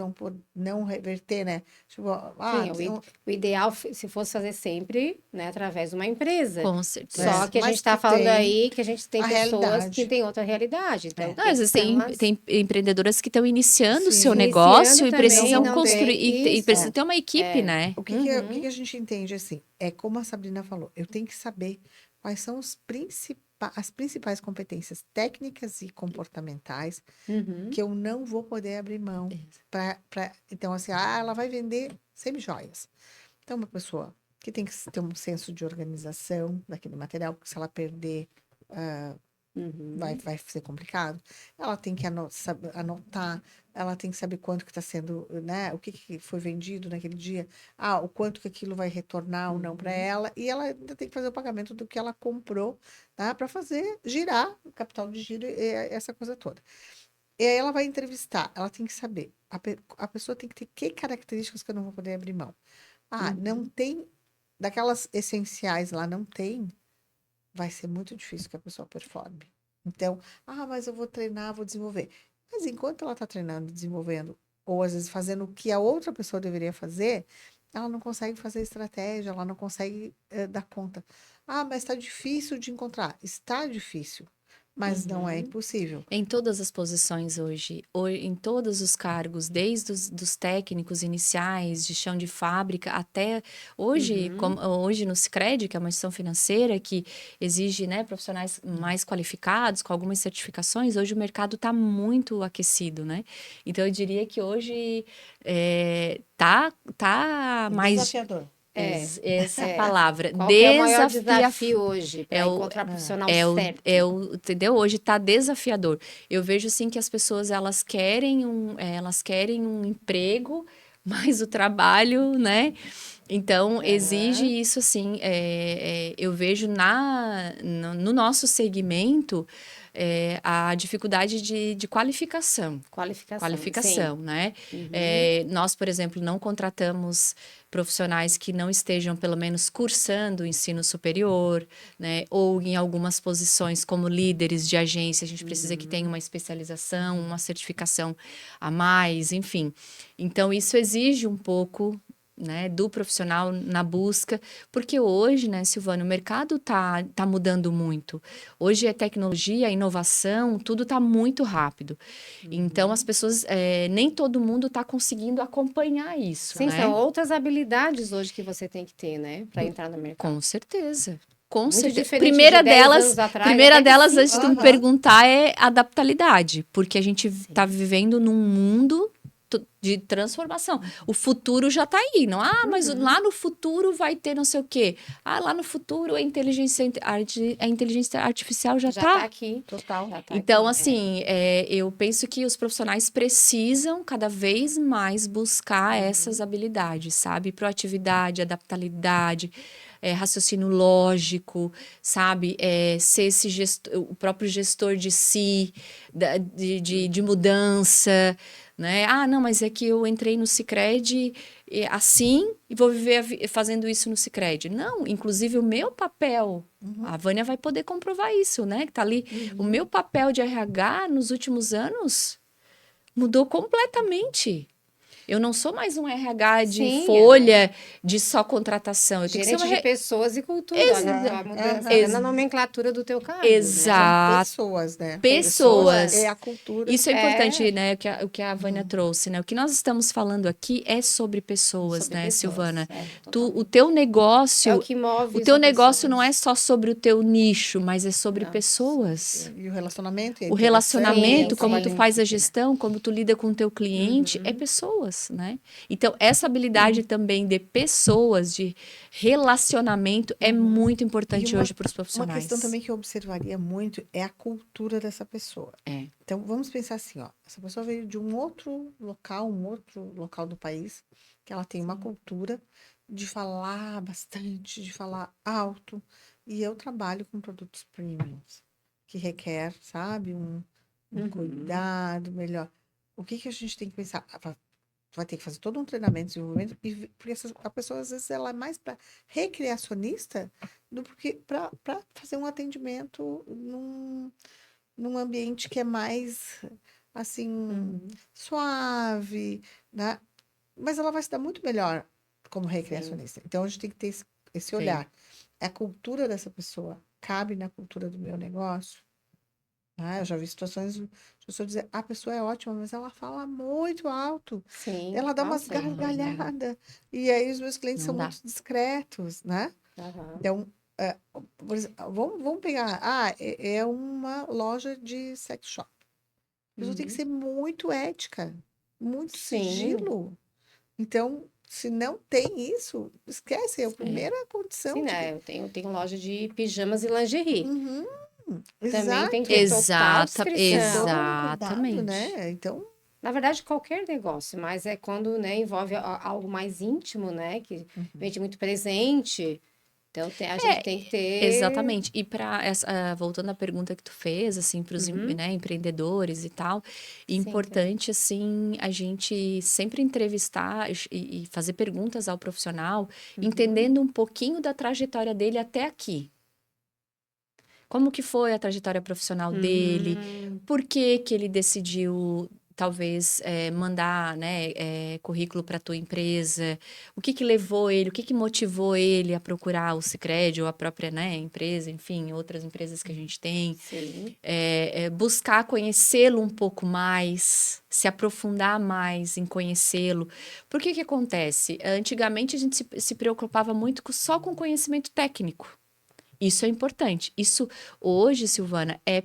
S3: não reverter, né? Tipo,
S1: Sim,
S3: tem
S1: o ideal se fosse fazer sempre, né, através de uma empresa.
S2: Com certeza.
S1: Só que a gente
S3: mas
S1: está
S3: tu
S1: falando
S3: tem
S1: aí que a gente tem
S3: a
S1: pessoas que
S3: realidade.
S1: têm outra realidade. Então,
S2: Não, às vezes tem empreendedoras que estão iniciando o seu
S3: Sim.
S2: negócio
S1: Iniciando
S2: e
S1: também,
S2: precisam
S1: não
S2: construir,
S1: tem
S2: e
S1: isso.
S2: precisam ter uma equipe, né?
S3: O que
S1: Uhum,
S3: que a gente entende assim? É como a Sabrina falou, eu tenho que saber quais são as principais competências técnicas e comportamentais
S1: uhum,
S3: que eu não vou poder abrir mão então assim, ela vai vender semi-joias. Então, uma pessoa que tem que ter um senso de organização daquele material, porque se ela perder,
S1: uhum,
S3: vai ser complicado. Ela tem que anotar, ela tem que saber quanto que está sendo, né? O que que foi vendido naquele dia, o quanto que aquilo vai retornar ou não para ela, e ela ainda tem que fazer o pagamento do que ela comprou, tá? Para fazer girar o capital de giro e essa coisa toda. E aí ela vai entrevistar, ela tem que saber, a pessoa tem que ter que características que eu não vou poder abrir mão. Não tem, daquelas essenciais lá, não tem, vai ser muito difícil que a pessoa performe. Então, mas eu vou treinar, vou desenvolver. Mas enquanto ela está treinando, desenvolvendo, ou às vezes fazendo o que a outra pessoa deveria fazer, ela não consegue fazer estratégia, ela não consegue dar conta. Mas está difícil de encontrar. Está difícil, mas não é
S1: uhum.
S3: impossível.
S2: Em todas as posições hoje, em todos os cargos, desde os dos técnicos iniciais, de chão de fábrica, até hoje, hoje no Sicredi, que é uma instituição financeira que exige, né, profissionais mais qualificados, com algumas certificações, hoje o mercado está muito aquecido, né? Então, eu diria que hoje tá mais
S3: Desafiador.
S2: Essa é a palavra.
S1: Qual que é o maior desafio hoje para
S2: É o-
S1: encontrar o profissional certo?
S2: Entendeu? Hoje está desafiador. Eu vejo assim que as pessoas elas querem um emprego, mas o trabalho, né? Então exige
S1: Aham.
S2: isso assim. Eu vejo no nosso segmento a dificuldade de qualificação.
S1: Sim.
S2: Qualificação, né?
S1: Uhum.
S2: Nós, por exemplo, não contratamos profissionais que não estejam, pelo menos, cursando o ensino superior, né? Ou em algumas posições como líderes de agência, a gente precisa que tenha uma especialização, uma certificação a mais, enfim. Então, isso exige um pouco, né, do profissional na busca, porque hoje, né, Silvana, o mercado tá mudando muito. Hoje é tecnologia, inovação, tudo tá muito rápido. Então, as pessoas, nem todo mundo está conseguindo acompanhar isso,
S1: Sim, são
S2: né?
S1: outras habilidades hoje que você tem que ter, né, para entrar no mercado.
S2: Com certeza. Com
S1: Muito
S2: certeza.
S1: diferente de 10 anos atrás,
S2: Primeira
S1: até de
S2: delas,
S1: 5
S2: antes de tu me
S1: anos.
S2: perguntar, é adaptabilidade, porque a gente está
S1: Sim.
S2: vivendo num mundo de transformação. O futuro já está aí, não? Ah, mas lá no futuro vai ter não sei o quê. Ah, lá no futuro a inteligência artificial já
S1: Já está
S2: está.
S1: aqui.
S3: Total.
S1: Já tá
S2: Então,
S1: aqui.
S2: assim, eu penso que os profissionais precisam cada vez mais buscar essas habilidades, sabe? Proatividade, adaptabilidade, raciocínio lógico, sabe? Ser o próprio gestor de si, de mudança, né? Ah, não, mas é que eu entrei no Sicredi assim e vou viver fazendo isso no Sicredi. Não, inclusive o meu papel, a Vânia vai poder comprovar isso, né? Que tá ali. O meu papel de RH nos últimos anos mudou completamente. Eu não sou mais um RH de
S1: Sim,
S2: folha de só contratação. Eu tenho que ser
S1: gerente
S2: uma.
S1: de pessoas e cultura. Olha só a mudança até na nomenclatura do teu cargo, né?
S3: São
S2: Exato.
S3: pessoas, né?
S2: Pessoas.
S3: É a cultura.
S2: Isso é importante,
S1: É,
S2: né? O que a Vânia trouxe, né? O que nós estamos falando aqui é sobre pessoas,
S1: sobre
S2: né,
S1: pessoas.
S2: Silvana?
S1: É,
S2: O
S1: totalmente.
S2: teu
S1: É o
S2: negócio,
S1: que move
S2: o teu
S1: são
S2: negócio não é
S1: pessoas.
S2: só sobre o teu nicho, mas é sobre
S1: Não.
S2: pessoas.
S3: E o relacionamento e a
S2: O
S3: interação e
S1: Sim,
S2: relacionamento,
S3: o
S2: como
S3: trabalho
S2: tu
S3: em
S1: sim.
S2: faz a
S3: equipe, né?
S2: gestão, como tu lida com o teu cliente, é
S1: Uhum.
S2: pessoas, né? Então, essa habilidade também de pessoas, de relacionamento, é muito
S3: E
S2: importante hoje para os
S3: uma questão
S2: profissionais.
S3: também que eu observaria muito é a cultura dessa pessoa.
S2: É.
S3: Então, vamos pensar assim, ó. Essa pessoa veio de um outro local do país, que ela tem uma cultura de falar bastante, de falar alto. E eu trabalho com produtos premiums, que requer, sabe, um
S1: Uhum.
S3: cuidado melhor. O que que a gente tem que pensar? Vai ter que fazer todo um treinamento, desenvolvimento, porque a pessoa, às vezes, ela é mais para recreacionista do que para fazer um atendimento num ambiente que é mais, assim,
S1: Uhum.
S3: suave, né? Mas ela vai se dar muito melhor como
S1: Sim.
S3: recreacionista. Então, a gente tem que ter esse
S2: Sim.
S3: olhar. É a cultura dessa pessoa cabe na cultura do meu negócio? Ah, eu já vi situações de pessoa dizer, a pessoa é ótima, mas ela fala muito alto,
S1: Sim.
S3: ela dá umas
S1: Nossa,
S3: gargalhadas, e aí os meus clientes são
S2: Não dá.
S3: muito discretos, né?
S1: aham.
S3: Então, por exemplo, vamos pegar, é uma loja de sex shop. A pessoa tem que
S1: Uhum.
S3: ser muito ética, muito
S1: Sim.
S3: sigilo. Então, se não tem isso, esquece, é a
S2: É.
S3: primeira condição
S1: Sim,
S3: de...
S1: né? Eu tenho loja de pijamas e lingerie.
S3: Uhum,
S1: Também tem que
S3: exato,
S1: ter total
S3: tem
S1: discrição.
S3: todo um cuidado,
S2: Exatamente.
S3: né? Então,
S1: Na verdade, qualquer negócio, mas é quando, né, envolve algo mais íntimo, né? Que vende muito presente. Então, a gente tem que ter.
S2: Exatamente. E para voltando à pergunta que tu fez, assim, para os
S1: Uhum.
S2: empreendedores e tal,
S1: Sim, também.
S2: importante, assim, a gente sempre entrevistar e fazer perguntas ao profissional,
S1: Uhum.
S2: entendendo um pouquinho da trajetória dele até aqui. Como que foi a trajetória profissional dele?
S1: Hum,
S2: Por que que ele decidiu, talvez, mandar, né, currículo para a tua empresa? O que que levou ele, o que que motivou ele a procurar o Sicredi ou a própria, né, empresa, enfim, outras empresas que a gente tem?
S1: sim.
S2: Buscar conhecê-lo um pouco mais, se aprofundar mais em conhecê-lo. Por que que acontece? Antigamente a gente se preocupava muito só com conhecimento técnico. Isso é importante. Isso hoje, Silvana, é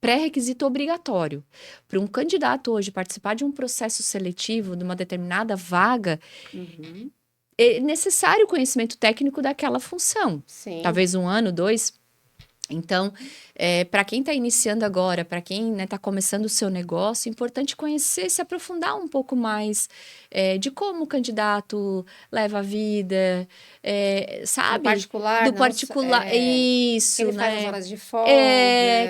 S2: pré-requisito obrigatório. Para um candidato hoje participar de um processo seletivo de uma determinada vaga,
S1: Uhum.
S2: é necessário o conhecimento técnico daquela função.
S1: Sim.
S2: Talvez 1 ano, 2. Então, para quem está iniciando agora, para quem está começando o seu negócio, é importante conhecer, se aprofundar um pouco mais de como o candidato leva a vida,
S1: Do
S2: sabe?
S1: particular,
S2: Do
S1: não,
S2: particular, isso,
S1: ele faz as
S2: né?
S1: horas de folga.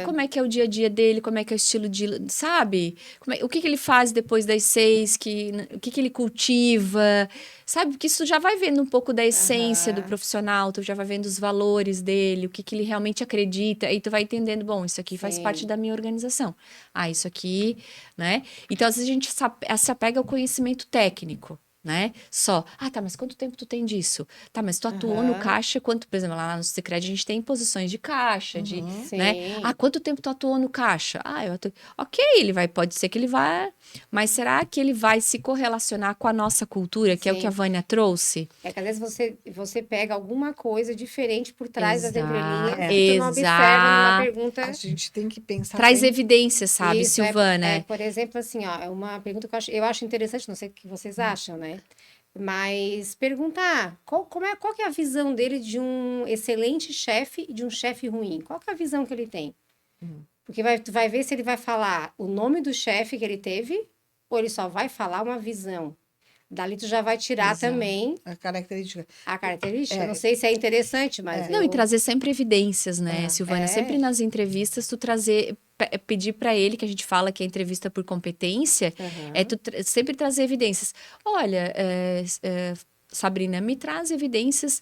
S2: Como é que é o dia a dia dele, como é que é o estilo de, sabe? O que que ele faz depois das 6, o que que ele cultiva, sabe? Porque isso já vai vendo um pouco da essência do
S1: Aham.
S2: profissional, tu já vai vendo os valores dele, o que que ele realmente acredita, aí tu vai entendendo, bom, isso aqui faz parte
S1: Sim.
S2: da minha organização. Ah, isso aqui, né? Então, às vezes a gente se apega ao conhecimento técnico. Né? Só, tá, mas quanto tempo tu tem disso? Tá, mas tu atuou no
S1: Aham.
S2: caixa, quanto, por exemplo, lá no Sicredi a gente tem posições de caixa,
S3: Uhum.
S2: né?
S1: Sim.
S2: Quanto tempo tu atuou no caixa? Eu atuei. Ok, pode ser que ele vá, mas será que ele vai se correlacionar com a nossa cultura, que é o que a
S1: Sim.
S2: Vânia trouxe?
S1: É que às vezes você pega alguma coisa diferente por trás das entrelinhas
S3: É.
S1: que tu não observa numa
S2: Exato.
S1: pergunta.
S3: A gente tem que pensar
S2: Traz
S3: sempre.
S2: evidências, sabe,
S1: Isso,
S2: Silvana?
S1: por exemplo, assim, ó, é uma pergunta que eu acho interessante, não sei o que vocês acham, né? Mas perguntar qual que é a visão dele de um excelente chefe e de um chefe ruim? Qual que é a visão que ele tem?
S3: Uhum.
S1: Porque tu vai ver se ele vai falar o nome do chefe que ele teve ou ele só vai falar uma visão. Dali tu já vai tirar
S3: Exato.
S1: também
S3: A característica.
S1: a característica. Não
S3: É,
S1: sei se é interessante, mas
S2: Não, e trazer sempre evidências, né,
S3: É.
S2: Silvana? Sempre
S1: É.
S2: nas entrevistas, tu pedir para ele, que a gente fala que é entrevista por competência,
S1: Aham.
S2: tu sempre trazer evidências. Olha, Sabrina, me traz evidências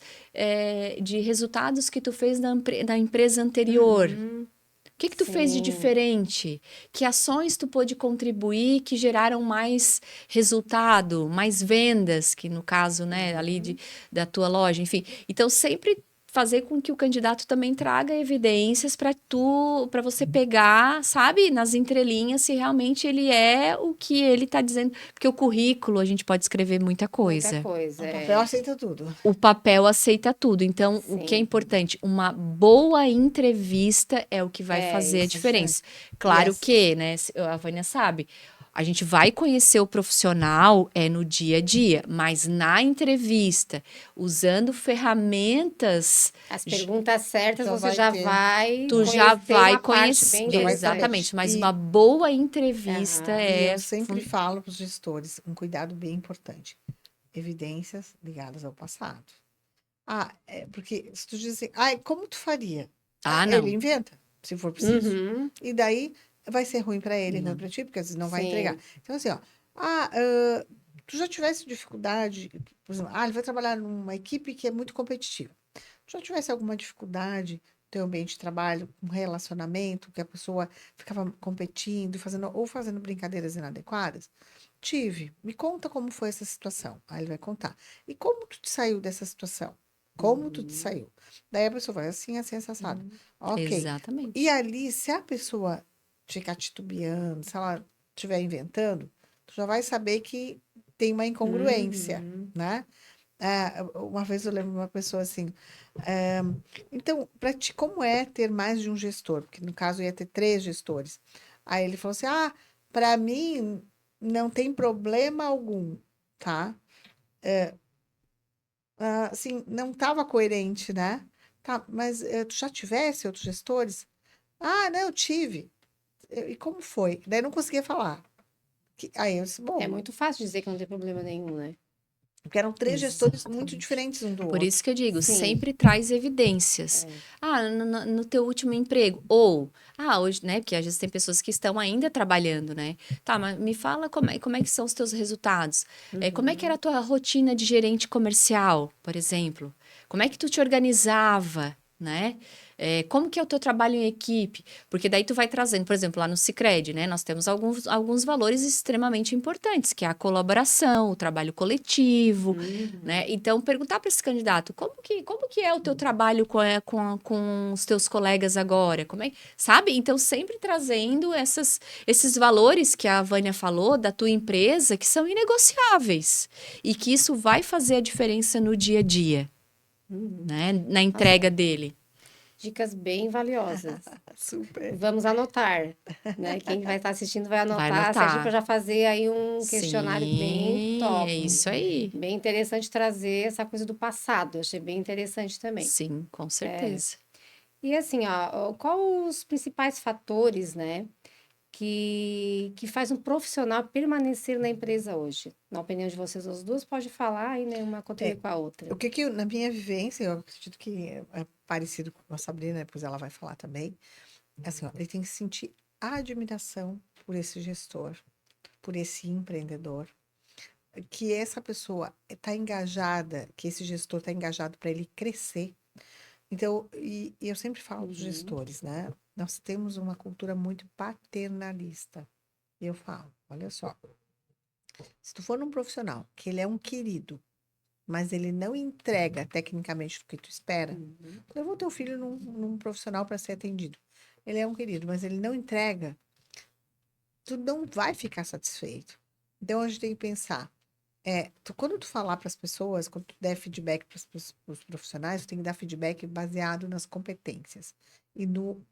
S2: de resultados que tu fez na empresa anterior.
S1: Uhum.
S2: O que tu fez de
S1: Sim.
S2: diferente? Que ações tu pôde contribuir que geraram mais resultado, mais vendas, que no caso, né, ali da tua loja, enfim. Então, sempre fazer com que o candidato também traga evidências para você pegar, sabe, nas entrelinhas, se realmente ele é o que ele está dizendo. Porque o currículo, a gente pode escrever muita
S1: Muita
S2: coisa.
S1: coisa.
S3: O papel aceita tudo.
S2: O papel aceita tudo. Então, o que é
S1: Sim.
S2: importante? Uma boa entrevista é o que vai fazer a
S1: Isso.
S2: diferença. Claro
S3: Yes.
S2: que, né, a Vânia sabe, a gente vai conhecer o profissional no dia a dia, mas na entrevista, usando ferramentas,
S1: As perguntas certas
S3: Já
S1: você
S3: vai
S1: já
S3: ter.
S1: vai
S2: tu já
S1: conhecer
S2: vai
S1: uma parte
S2: conhecer.
S1: bem
S3: Já vai saber.
S2: Exatamente, mas
S3: E-
S2: uma boa entrevista
S1: Aham.
S3: E
S2: é.
S3: eu sempre falo para os gestores um cuidado bem importante. Evidências ligadas ao passado. Porque se tu diz assim, como tu faria? Ele
S2: Não.
S3: inventa, se for preciso.
S1: Uhum.
S3: E daí vai ser ruim para ele, ruim
S2: Não.
S3: para ti, porque às vezes não vai
S1: Sim.
S3: entregar. Então, assim, tu já tivesse dificuldade, por exemplo, ele vai trabalhar numa equipe que é muito competitiva. Tu já tivesse alguma dificuldade no teu ambiente de trabalho, um relacionamento, que a pessoa ficava competindo, fazendo brincadeiras inadequadas? Tive. Me conta como foi essa situação. Aí ele vai contar. E como tu te saiu dessa situação? Como tu te saiu? Daí a pessoa vai assim, assado. Ok.
S2: Exatamente.
S3: E ali, se a pessoa ficar titubeando, se ela estiver inventando, tu já vai saber que tem uma incongruência,
S1: Uhum.
S3: né? Uma vez eu lembro de uma pessoa assim, então, para ti, como é ter mais de um gestor? Porque no caso ia ter 3 gestores. Aí ele falou assim, para mim não tem problema algum, tá? Assim, não estava coerente, né? Tá, mas tu já tivesse outros gestores? Não, eu tive. E como foi? Daí eu não conseguia falar. Aí eu disse,
S1: É
S3: bom,
S1: muito fácil dizer que não tem problema nenhum, né?
S3: porque eram 3 gestores muito
S2: Exatamente.
S3: diferentes um do
S2: Por
S3: outro.
S2: isso que eu digo,
S1: Sim.
S2: sempre traz evidências. No teu último emprego. Ou, hoje, né? Porque às vezes tem pessoas que estão ainda trabalhando, né? Tá, mas me fala como é que são os teus resultados. Como é que era a tua rotina de gerente comercial, por exemplo? Como é que tu te organizava, né? Como que é o teu trabalho em equipe? Porque daí tu vai trazendo, por exemplo, lá no Sicredi, né? Nós temos alguns valores extremamente importantes, que é a colaboração, o trabalho coletivo, né? Então, perguntar para esse candidato, como que é o teu trabalho com os teus colegas agora? Sabe? Então, sempre trazendo esses valores que a Vânia falou da tua empresa, que são inegociáveis e que isso vai fazer a diferença no dia a dia,
S1: Uhum.
S2: né? Na entrega dele.
S1: Dicas bem valiosas.
S3: Super.
S1: Vamos anotar, né? Quem vai estar assistindo vai
S2: Vai
S1: anotar, certinho, para
S2: anotar.
S1: já fazer aí um questionário bem
S2: Sim,
S1: top.
S2: é isso aí.
S1: Bem interessante trazer essa coisa do passado, achei bem interessante também.
S2: Sim, com certeza.
S1: E assim, ó, qual os principais fatores, né, que faz um profissional permanecer na empresa hoje? Na opinião de vocês, as duas pode falar e nenhuma contribui
S3: É,
S1: com a outra.
S3: o que que, na minha vivência, eu acredito que é parecido com a Sabrina, depois ela vai falar também, é assim, ó, ele tem que sentir admiração por esse gestor, por esse empreendedor, que essa pessoa está engajada, que esse gestor está engajado para ele crescer. Então, e eu sempre falo dos
S1: Uhum.
S3: gestores, né? Nós temos uma cultura muito paternalista. E eu falo, olha só, se tu for num profissional que ele é um querido, mas ele não entrega tecnicamente o que tu espera,
S1: Uhum.
S3: levou teu filho num profissional para ser atendido. Ele é um querido, mas ele não entrega, tu não vai ficar satisfeito. Então a gente tem que pensar, quando tu falar para as pessoas, quando tu der feedback para os profissionais, tu tem que dar feedback baseado nas competências e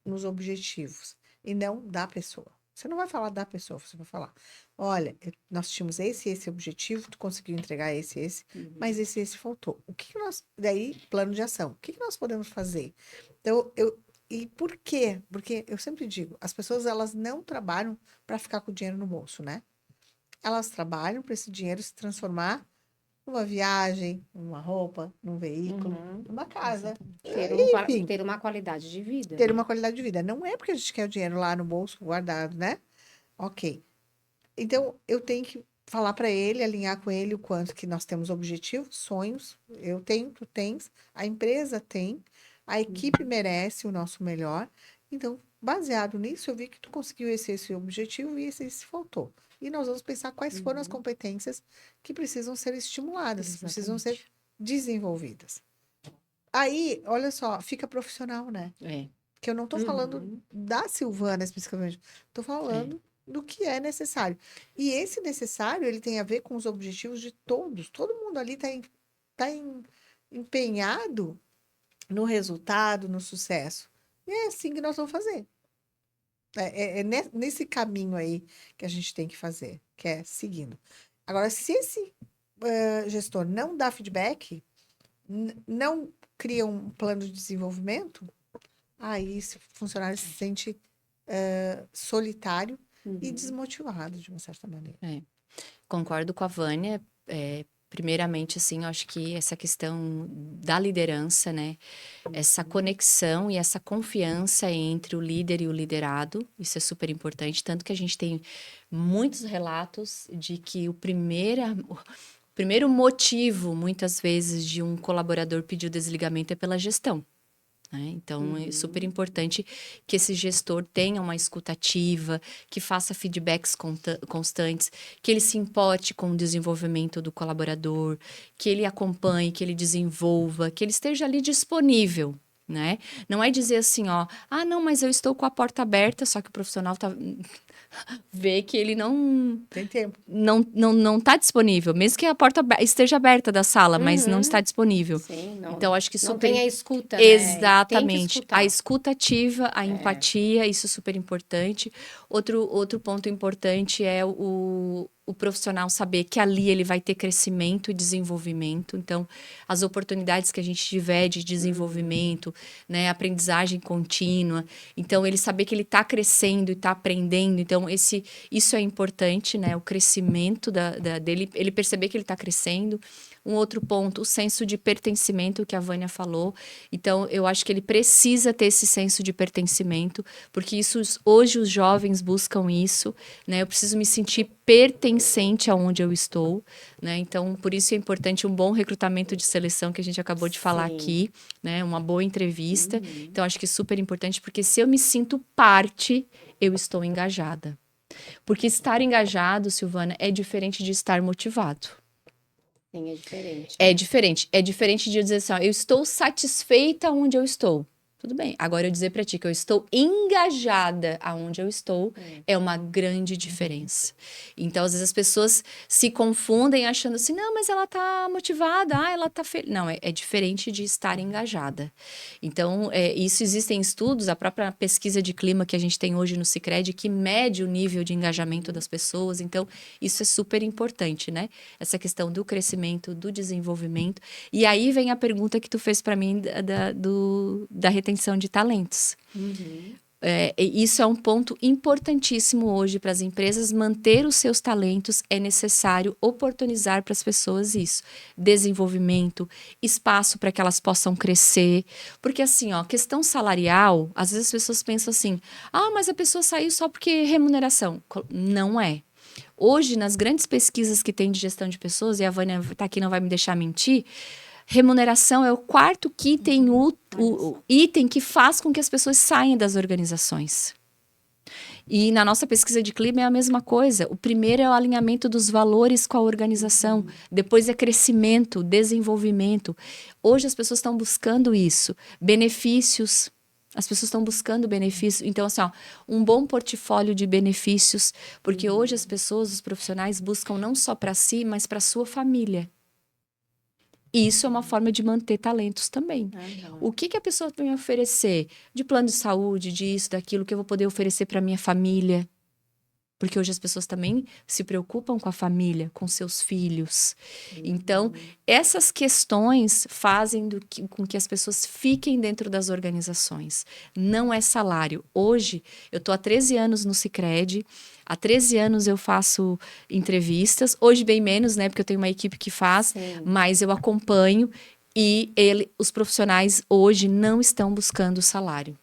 S3: nos objetivos, e não da pessoa. Você não vai falar da pessoa, você vai falar, olha, nós tínhamos esse e esse objetivo, tu conseguiu entregar esse e esse, mas esse e esse faltou. O que que nós, daí, plano de ação, o que que nós podemos fazer? Então, e por quê? Porque eu sempre digo, as pessoas, elas não trabalham para ficar com o dinheiro no bolso, né? Elas trabalham para esse dinheiro se transformar numa viagem, numa roupa, num veículo,
S1: Uhum.
S3: numa casa. Enfim,
S1: Ter uma qualidade de vida,
S3: ter
S1: né?
S3: uma qualidade de vida. Não é porque a gente quer o dinheiro lá no bolso guardado, né? Ok. Então, eu tenho que falar para ele, alinhar com ele o quanto que nós temos objetivos, sonhos. Eu tenho, tu tens, a empresa tem, a equipe merece o nosso melhor. Então, baseado nisso, eu vi que tu conseguiu esse objetivo e esse faltou. E nós vamos pensar quais foram as
S1: Uhum.
S3: competências que precisam ser estimuladas, precisam ser
S2: Exatamente.
S3: desenvolvidas. Aí, olha só, fica profissional, né?
S2: É,
S3: Que eu não estou falando
S1: Uhum.
S3: da Silvana especificamente, estou
S2: é.
S3: falando do que é necessário. E esse necessário, ele tem a ver com os objetivos de todos. Todo mundo ali está empenhado no resultado, no sucesso. E é assim que nós vamos fazer. Nesse caminho aí que a gente tem que fazer, que é seguindo. Agora, se esse gestor não dá feedback, não cria um plano de desenvolvimento, aí esse funcionário se sente solitário e
S1: Uhum.
S3: desmotivado, de uma certa maneira.
S2: Concordo com a Vânia. Primeiramente, assim, eu acho que essa questão da liderança, né? Essa conexão e essa confiança entre o líder e o liderado, isso é super importante. Tanto que a gente tem muitos relatos de que o primeiro motivo, muitas vezes, de um colaborador pedir o desligamento é pela gestão. Né? Então, é super importante que esse gestor tenha uma escuta ativa, que faça feedbacks constantes, que ele se importe com o desenvolvimento do colaborador, que ele acompanhe, que ele desenvolva, que ele esteja ali disponível. Né? Não é dizer assim, ó, ah, não, mas eu estou com a porta aberta, só que o profissional vê que ele
S3: Tem tempo.
S2: não está disponível, mesmo que a porta esteja aberta da sala, mas não está
S1: Uhum.
S2: disponível.
S1: Sim,
S2: Então, acho que
S1: não
S2: super
S1: tem a escuta, né? Tem que
S2: exatamente. A
S1: escutar.
S2: escuta ativa, a empatia, isso é super importante. Outro ponto importante é o profissional saber que ali ele vai ter crescimento e desenvolvimento. Então, as oportunidades que a gente tiver de desenvolvimento, né, aprendizagem contínua. Então, ele saber que ele está crescendo e está aprendendo. Então, isso é importante, né? O crescimento dele, ele perceber que ele está crescendo. Um outro ponto, o senso de pertencimento que a Vânia falou. Então, eu acho que ele precisa ter esse senso de pertencimento, porque hoje os jovens buscam isso, né? Eu preciso me sentir pertencente aonde eu estou, né? Então, por isso é importante um bom recrutamento de seleção que a gente acabou de falar
S1: Sim.
S2: aqui, né? Uma boa entrevista. Então, acho que é super importante, porque se eu me sinto parte, eu estou engajada. Porque estar engajado, Silvana, é diferente de estar motivado.
S1: Sim, é diferente.
S2: É diferente. É diferente de dizer assim, ó, eu estou satisfeita onde eu estou. Tudo bem. Agora, eu dizer para ti que eu estou engajada aonde eu estou é uma grande diferença. Então, às vezes as pessoas se confundem achando assim, não, mas ela tá motivada, ela tá feliz. Não, é diferente de estar engajada. Então, isso existem estudos, a própria pesquisa de clima que a gente tem hoje no Sicredi, que mede o nível de engajamento das pessoas. Então, isso é super importante, né? Essa questão do crescimento, do desenvolvimento. E aí vem a pergunta que tu fez para mim da retenção de talentos. Isso é um ponto importantíssimo hoje para as empresas manter os seus talentos. É necessário oportunizar para as pessoas isso, desenvolvimento, espaço para que elas possam crescer, porque assim, ó, questão salarial, às vezes as pessoas pensam assim, mas a pessoa saiu só porque remuneração. Não é. Hoje, nas grandes pesquisas que tem de gestão de pessoas, e a Vânia está aqui, não vai me deixar mentir, remuneração é o quarto item, o item que faz com que as pessoas saiam das organizações. E na nossa pesquisa de clima é a mesma coisa. O primeiro é o alinhamento dos valores com a organização. Depois é crescimento, desenvolvimento. Hoje as pessoas estão buscando isso. Benefícios. As pessoas estão buscando benefícios. Então, assim, um bom portfólio de benefícios. Porque hoje as pessoas, os profissionais, buscam não só para si, mas para a sua família. E isso é uma forma de manter talentos também. O que a pessoa tem a oferecer? De plano de saúde, disso, daquilo que eu vou poder oferecer para minha família. Porque hoje as pessoas também se preocupam com a família, com seus filhos. Então, essas questões fazem com que as pessoas fiquem dentro das organizações. Não é salário. Hoje, eu estou há 13 anos no Sicredi. Há 13 anos eu faço entrevistas. Hoje, bem menos, né? Porque eu tenho uma equipe que faz.
S1: Sim.
S2: Mas eu acompanho. E os profissionais hoje não estão buscando salário.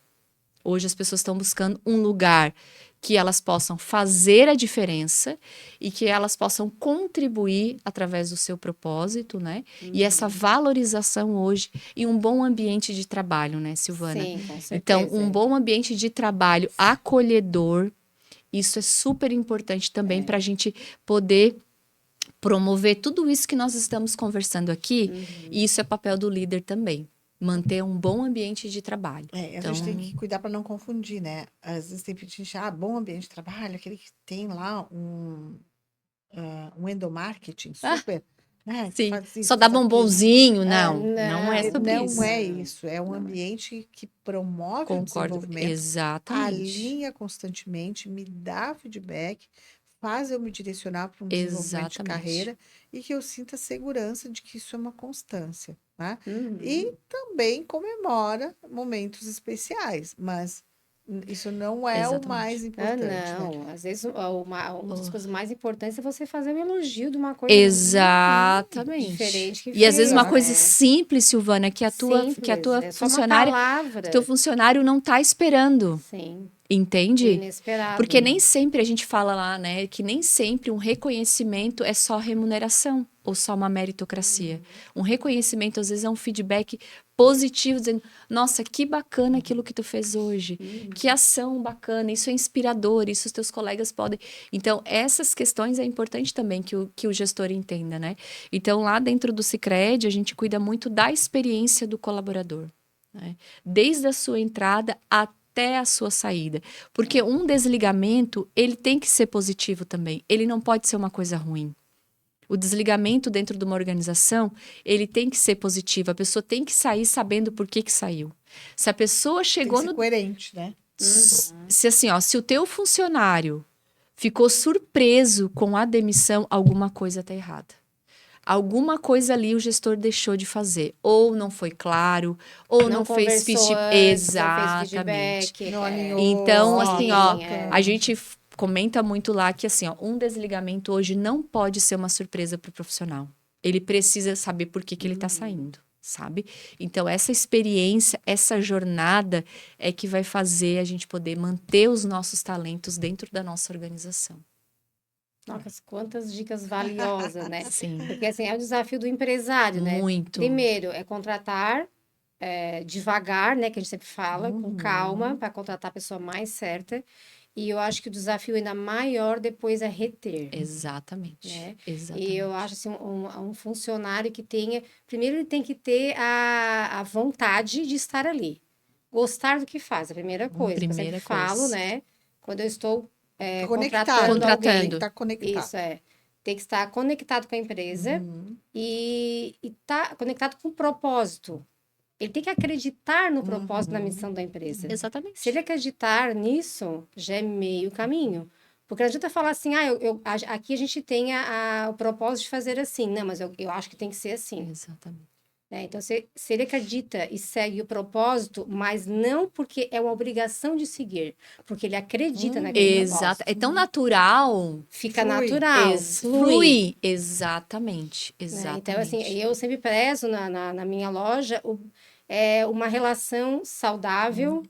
S2: Hoje as pessoas estão buscando um lugar que elas possam fazer a diferença e que elas possam contribuir através do seu propósito, né? E essa valorização hoje e um bom ambiente de trabalho, né, Silvana?
S1: Sim, com certeza.
S2: Então, um bom ambiente de trabalho acolhedor, isso é super importante também para a gente poder promover tudo isso que nós estamos conversando aqui, e isso é papel do líder também. Manter um bom ambiente de trabalho.
S3: A gente tem que cuidar para não confundir, né? Às vezes tem gente, bom ambiente de trabalho, aquele que tem lá um endomarketing super, né?
S2: Sim,
S3: Faz isso,
S2: só dá
S3: faz aquilo.
S2: bombonzinho, não é sobre
S3: Não
S2: isso.
S3: é isso, é um ambiente que promove o
S2: Concordo,
S3: desenvolvimento,
S2: exatamente.
S3: alinha constantemente, me dá feedback, faz eu me direcionar para um desenvolvimento de carreira e que eu sinta segurança de que isso é uma constância, né? E também comemora momentos especiais, mas isso não é o mais importante, né?
S1: Não. Às vezes, uma das coisas mais importantes é você fazer um elogio de uma coisa
S2: Exatamente.
S1: diferente que
S2: E às vezes
S1: fez,
S2: uma coisa
S1: né?
S2: simples, Silvana, que a tua
S1: É só uma
S2: funcionária,
S1: palavra.
S2: teu funcionário não está esperando.
S1: Sim,
S2: Entende?
S1: inesperado.
S2: Porque nem sempre a gente fala lá, né, que nem sempre um reconhecimento é só remuneração ou só uma meritocracia. Um reconhecimento, às vezes, é um feedback positivo, dizendo, nossa, que bacana aquilo que tu fez hoje. Que ação bacana, isso é inspirador, isso os teus colegas podem... Então, essas questões é importante também que o gestor entenda, né? Então, lá dentro do Sicredi, a gente cuida muito da experiência do colaborador, né? Desde a sua entrada até a sua saída. Porque um desligamento, ele tem que ser positivo também. Ele não pode ser uma coisa ruim. O desligamento dentro de uma organização, ele tem que ser positivo. A pessoa tem que sair sabendo por que saiu. Se a pessoa chegou
S3: tem que ser coerente, né?
S2: Se assim, se o teu funcionário ficou surpreso com a demissão, alguma coisa está errada. Alguma coisa ali o gestor deixou de fazer. Ou não foi claro, ou não fez feedback. Exatamente.
S3: Não alinhou.
S2: Então, assim, a gente comenta muito lá que, assim, um desligamento hoje não pode ser uma surpresa para o profissional. Ele precisa saber por que ele está saindo, sabe? Então, essa experiência, essa jornada é que vai fazer a gente poder manter os nossos talentos dentro da nossa organização.
S1: Nossa, quantas dicas valiosas, né?
S2: Sim.
S1: Porque, assim, é o desafio do empresário, né?
S2: Muito.
S1: Primeiro, é contratar devagar, né? Que a gente sempre fala, com calma, para contratar a pessoa mais certa. E eu acho que o desafio ainda maior depois é reter.
S2: Exatamente.
S1: Né?
S2: Exatamente.
S1: E eu acho, assim, um funcionário que tenha... Primeiro, ele tem que ter a vontade de estar ali. gostar do que faz, a primeira coisa. Eu
S2: Primeira
S1: sempre falo,
S2: coisa.
S1: né? Quando eu estou
S3: Conectado.
S2: Contratando.
S3: Tem que estar conectado.
S1: Isso é. Tem que estar conectado com a empresa e tá conectado com o propósito. Ele tem que acreditar no propósito, na missão da empresa.
S2: Exatamente.
S1: Se ele acreditar nisso, já é meio caminho. Porque não adianta falar assim, aqui a gente tem o propósito de fazer assim. Não, mas eu acho que tem que ser assim.
S2: Exatamente.
S1: Né? Então, se ele acredita e segue o propósito, mas não porque é uma obrigação de seguir, porque ele acredita naquele
S2: Exato.
S1: propósito.
S2: É tão natural.
S1: Fica
S3: Flui.
S1: natural,
S2: Flui. Exatamente.
S1: né?
S2: Exatamente.
S1: Então, assim, eu sempre prezo na minha loja uma relação saudável,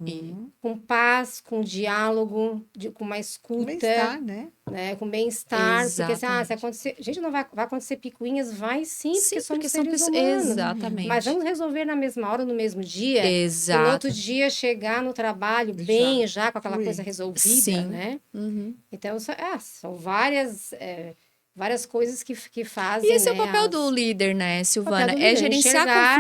S1: com paz, com diálogo, com uma escuta,
S3: Bem-estar, né?
S1: né? Com bem-estar. Porque assim, se
S2: Exatamente.
S1: acontecer... Gente, não vai acontecer picuinhas? Vai sim, porque somos
S2: porque são
S1: seres
S2: pessoas.
S1: humanos.
S2: Exatamente.
S1: Mas vamos resolver na mesma hora, no mesmo dia. E no
S2: Exato.
S1: outro dia chegar no trabalho
S3: Já.
S1: bem, já com aquela
S3: Flui.
S1: coisa resolvida,
S2: Sim.
S1: né?
S2: Uhum.
S1: Então, são várias coisas que fazem,
S2: E esse é o
S1: né,
S2: papel do líder, né, Silvana?
S1: do
S2: É
S1: líder,
S2: gerenciar
S1: enxergar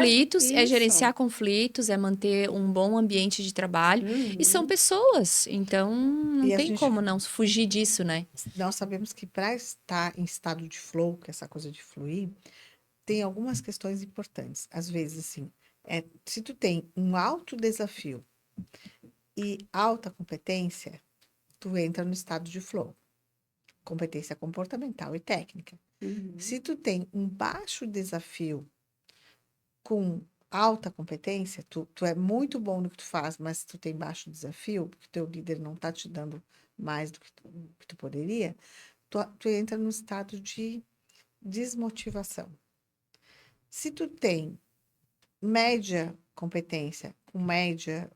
S2: conflitos,
S1: isso.
S2: é manter um bom ambiente de trabalho. E são
S1: Uhum.
S2: pessoas, então não
S3: E a
S2: tem
S3: gente-
S2: como não fugir disso, né?
S3: Nós sabemos que para estar em estado de flow, que é essa coisa de fluir, tem algumas questões importantes. Às vezes, assim, se tu tem um alto desafio e alta competência, tu entra no estado de flow. Competência comportamental e técnica.
S1: Uhum.
S3: Se tu tem um baixo desafio com alta competência, tu é muito bom no que tu faz, mas tu tem baixo desafio, porque teu líder não tá te dando mais do que tu poderia, tu entra no estado de desmotivação. Se tu tem média competência com médio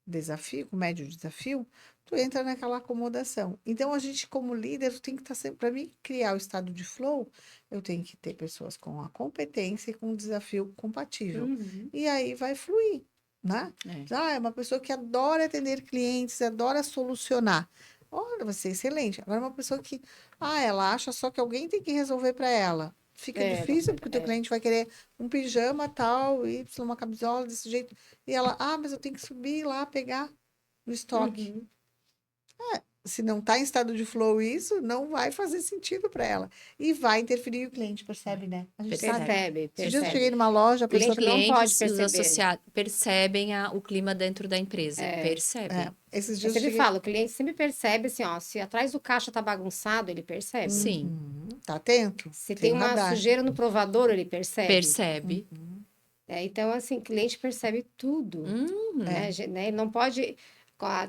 S3: desafio, tu entra naquela acomodação. Então, a gente, como líder, tem que estar sempre, para mim, criar o estado de flow, eu tenho que ter pessoas com a competência e com o desafio compatível.
S1: Uhum.
S3: E aí vai fluir, né? É uma pessoa que adora atender clientes, adora solucionar. Olha, vai ser excelente. Agora, uma pessoa que, ela acha só que alguém tem que resolver para ela. Fica difícil, porque o teu cliente vai querer um pijama tal, uma camisola desse jeito. E ela, mas eu tenho que subir lá, pegar no estoque.
S1: Uhum.
S3: Se não está em estado de flow isso, não vai fazer sentido para ela. E vai interferir, o cliente percebe, né? A gente sabe.
S1: Percebe.
S3: Esses dias eu cheguei numa loja, a
S1: O cliente
S3: pessoa...
S1: não pode
S2: Os
S1: perceber.
S2: associados percebem o clima dentro da empresa. Percebem.
S3: Esses
S1: Eu
S3: dias eu
S1: sempre
S3: cheguei...
S1: falo, o cliente sempre percebe assim, se atrás do caixa tá bagunçado, ele percebe.
S2: Sim,
S3: Tá atento?
S1: Se tem uma
S3: radar.
S1: sujeira no provador, ele percebe.
S2: percebe.
S1: Então, assim, o cliente percebe tudo. Né?
S3: É.
S1: Ele não pode...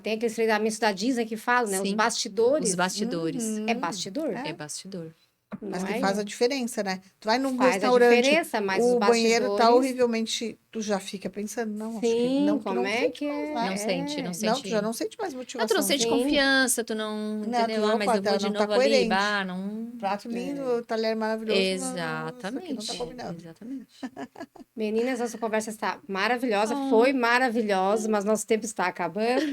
S1: Tem aqueles treinamentos da Disney que falam, né? Os
S2: Sim.
S1: bastidores.
S2: Os bastidores.
S1: É bastidor.
S2: É bastidor.
S3: Mas
S1: Não
S3: que
S1: é?
S3: faz a diferença, né? Tu vai num
S1: Faz a
S3: restaurante,
S1: diferença, mas os
S3: o banheiro tá
S1: bastidores-
S3: horrivelmente... Tu já fica pensando, não, acho que
S1: Sim,
S3: não, tu
S1: como
S3: não
S1: é
S3: sente
S1: que
S3: mais,
S1: é?
S3: né?
S2: Não sente, não
S3: Não,
S2: sente.
S3: tu já não sente mais
S2: Não,
S3: motivação.
S2: tu não sente
S1: Sim.
S2: confiança, tu não,
S3: Não,
S2: entendeu?
S3: tu,
S2: Mas
S3: opa,
S2: eu vou de
S3: não tá
S2: novo ali,
S3: coerente.
S2: não...
S3: Prato lindo, talher maravilhoso. Isso aqui não
S2: Exatamente.
S3: tá combinando.
S2: Exatamente.
S1: Meninas, nossa conversa está maravilhosa,
S2: Oh.
S1: foi maravilhosa, mas nosso tempo está acabando.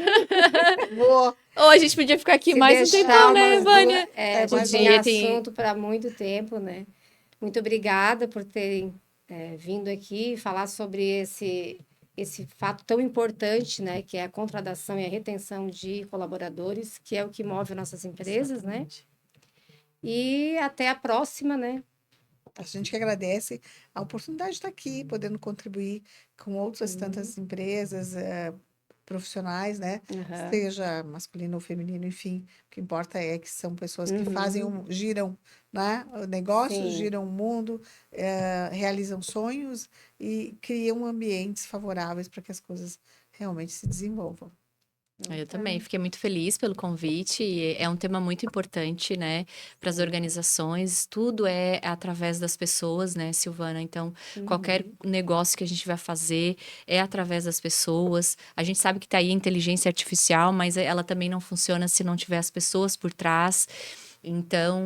S3: Boa.
S2: Ou a gente podia ficar aqui
S1: Se
S2: mais um
S1: deixar
S2: tempão, né,
S1: umas
S2: Vânia?
S1: duas- a gente
S3: mais
S1: tem
S2: um. Tem-
S1: assunto para muito tempo, né? Muito obrigada por terem vindo aqui falar sobre esse fato tão importante, né? Que é a contratação e a retenção de colaboradores, que é o que move nossas empresas, né? E até a próxima, né?
S3: A gente que agradece a oportunidade de estar aqui, podendo contribuir com outras tantas empresas, profissionais, né?
S1: Aham.
S3: Seja masculino ou feminino, enfim. O que importa é que são pessoas que fazem, giram, né? Negócios,
S1: Sim.
S3: giram o mundo, realizam sonhos e criam ambientes favoráveis para que as coisas realmente se desenvolvam.
S2: Eu também fiquei muito feliz pelo convite. É um tema muito importante, né, para as organizações. Tudo é através das pessoas, né, Silvana? Então, qualquer negócio que a gente vai fazer é através das pessoas. A gente sabe que está aí a inteligência artificial, mas ela também não funciona se não tiver as pessoas por trás. Então,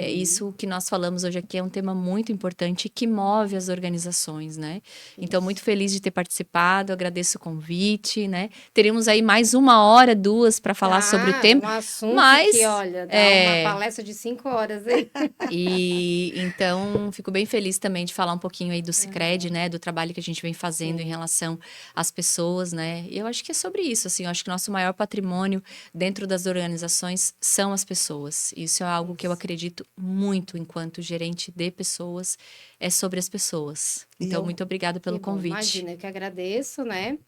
S2: isso que nós falamos hoje aqui é um tema muito importante que move as organizações, né? Então, muito feliz de ter participado, agradeço o convite, né? Teríamos aí mais 1 hora, 2 para falar sobre o tema,
S1: Um assunto
S2: mas
S1: que, olha, dá uma palestra de 5 horas aí.
S2: e então fico bem feliz também de falar um pouquinho aí do Sicredi, né? Do trabalho que a gente vem fazendo em relação às pessoas, né? E eu acho que é sobre isso, assim, eu acho que o nosso maior patrimônio dentro das organizações são as pessoas. Isso é algo que eu acredito muito enquanto gerente de pessoas, é sobre as pessoas. Então, muito obrigada pelo
S1: Que bom,
S2: convite.
S1: imagina, eu que agradeço, né?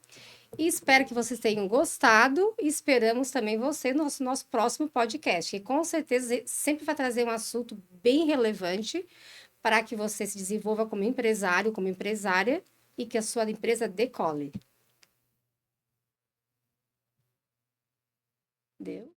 S1: E espero que vocês tenham gostado e esperamos também você no nosso próximo podcast, que com certeza sempre vai trazer um assunto bem relevante para que você se desenvolva como empresário, como empresária e que a sua empresa decole. Deu?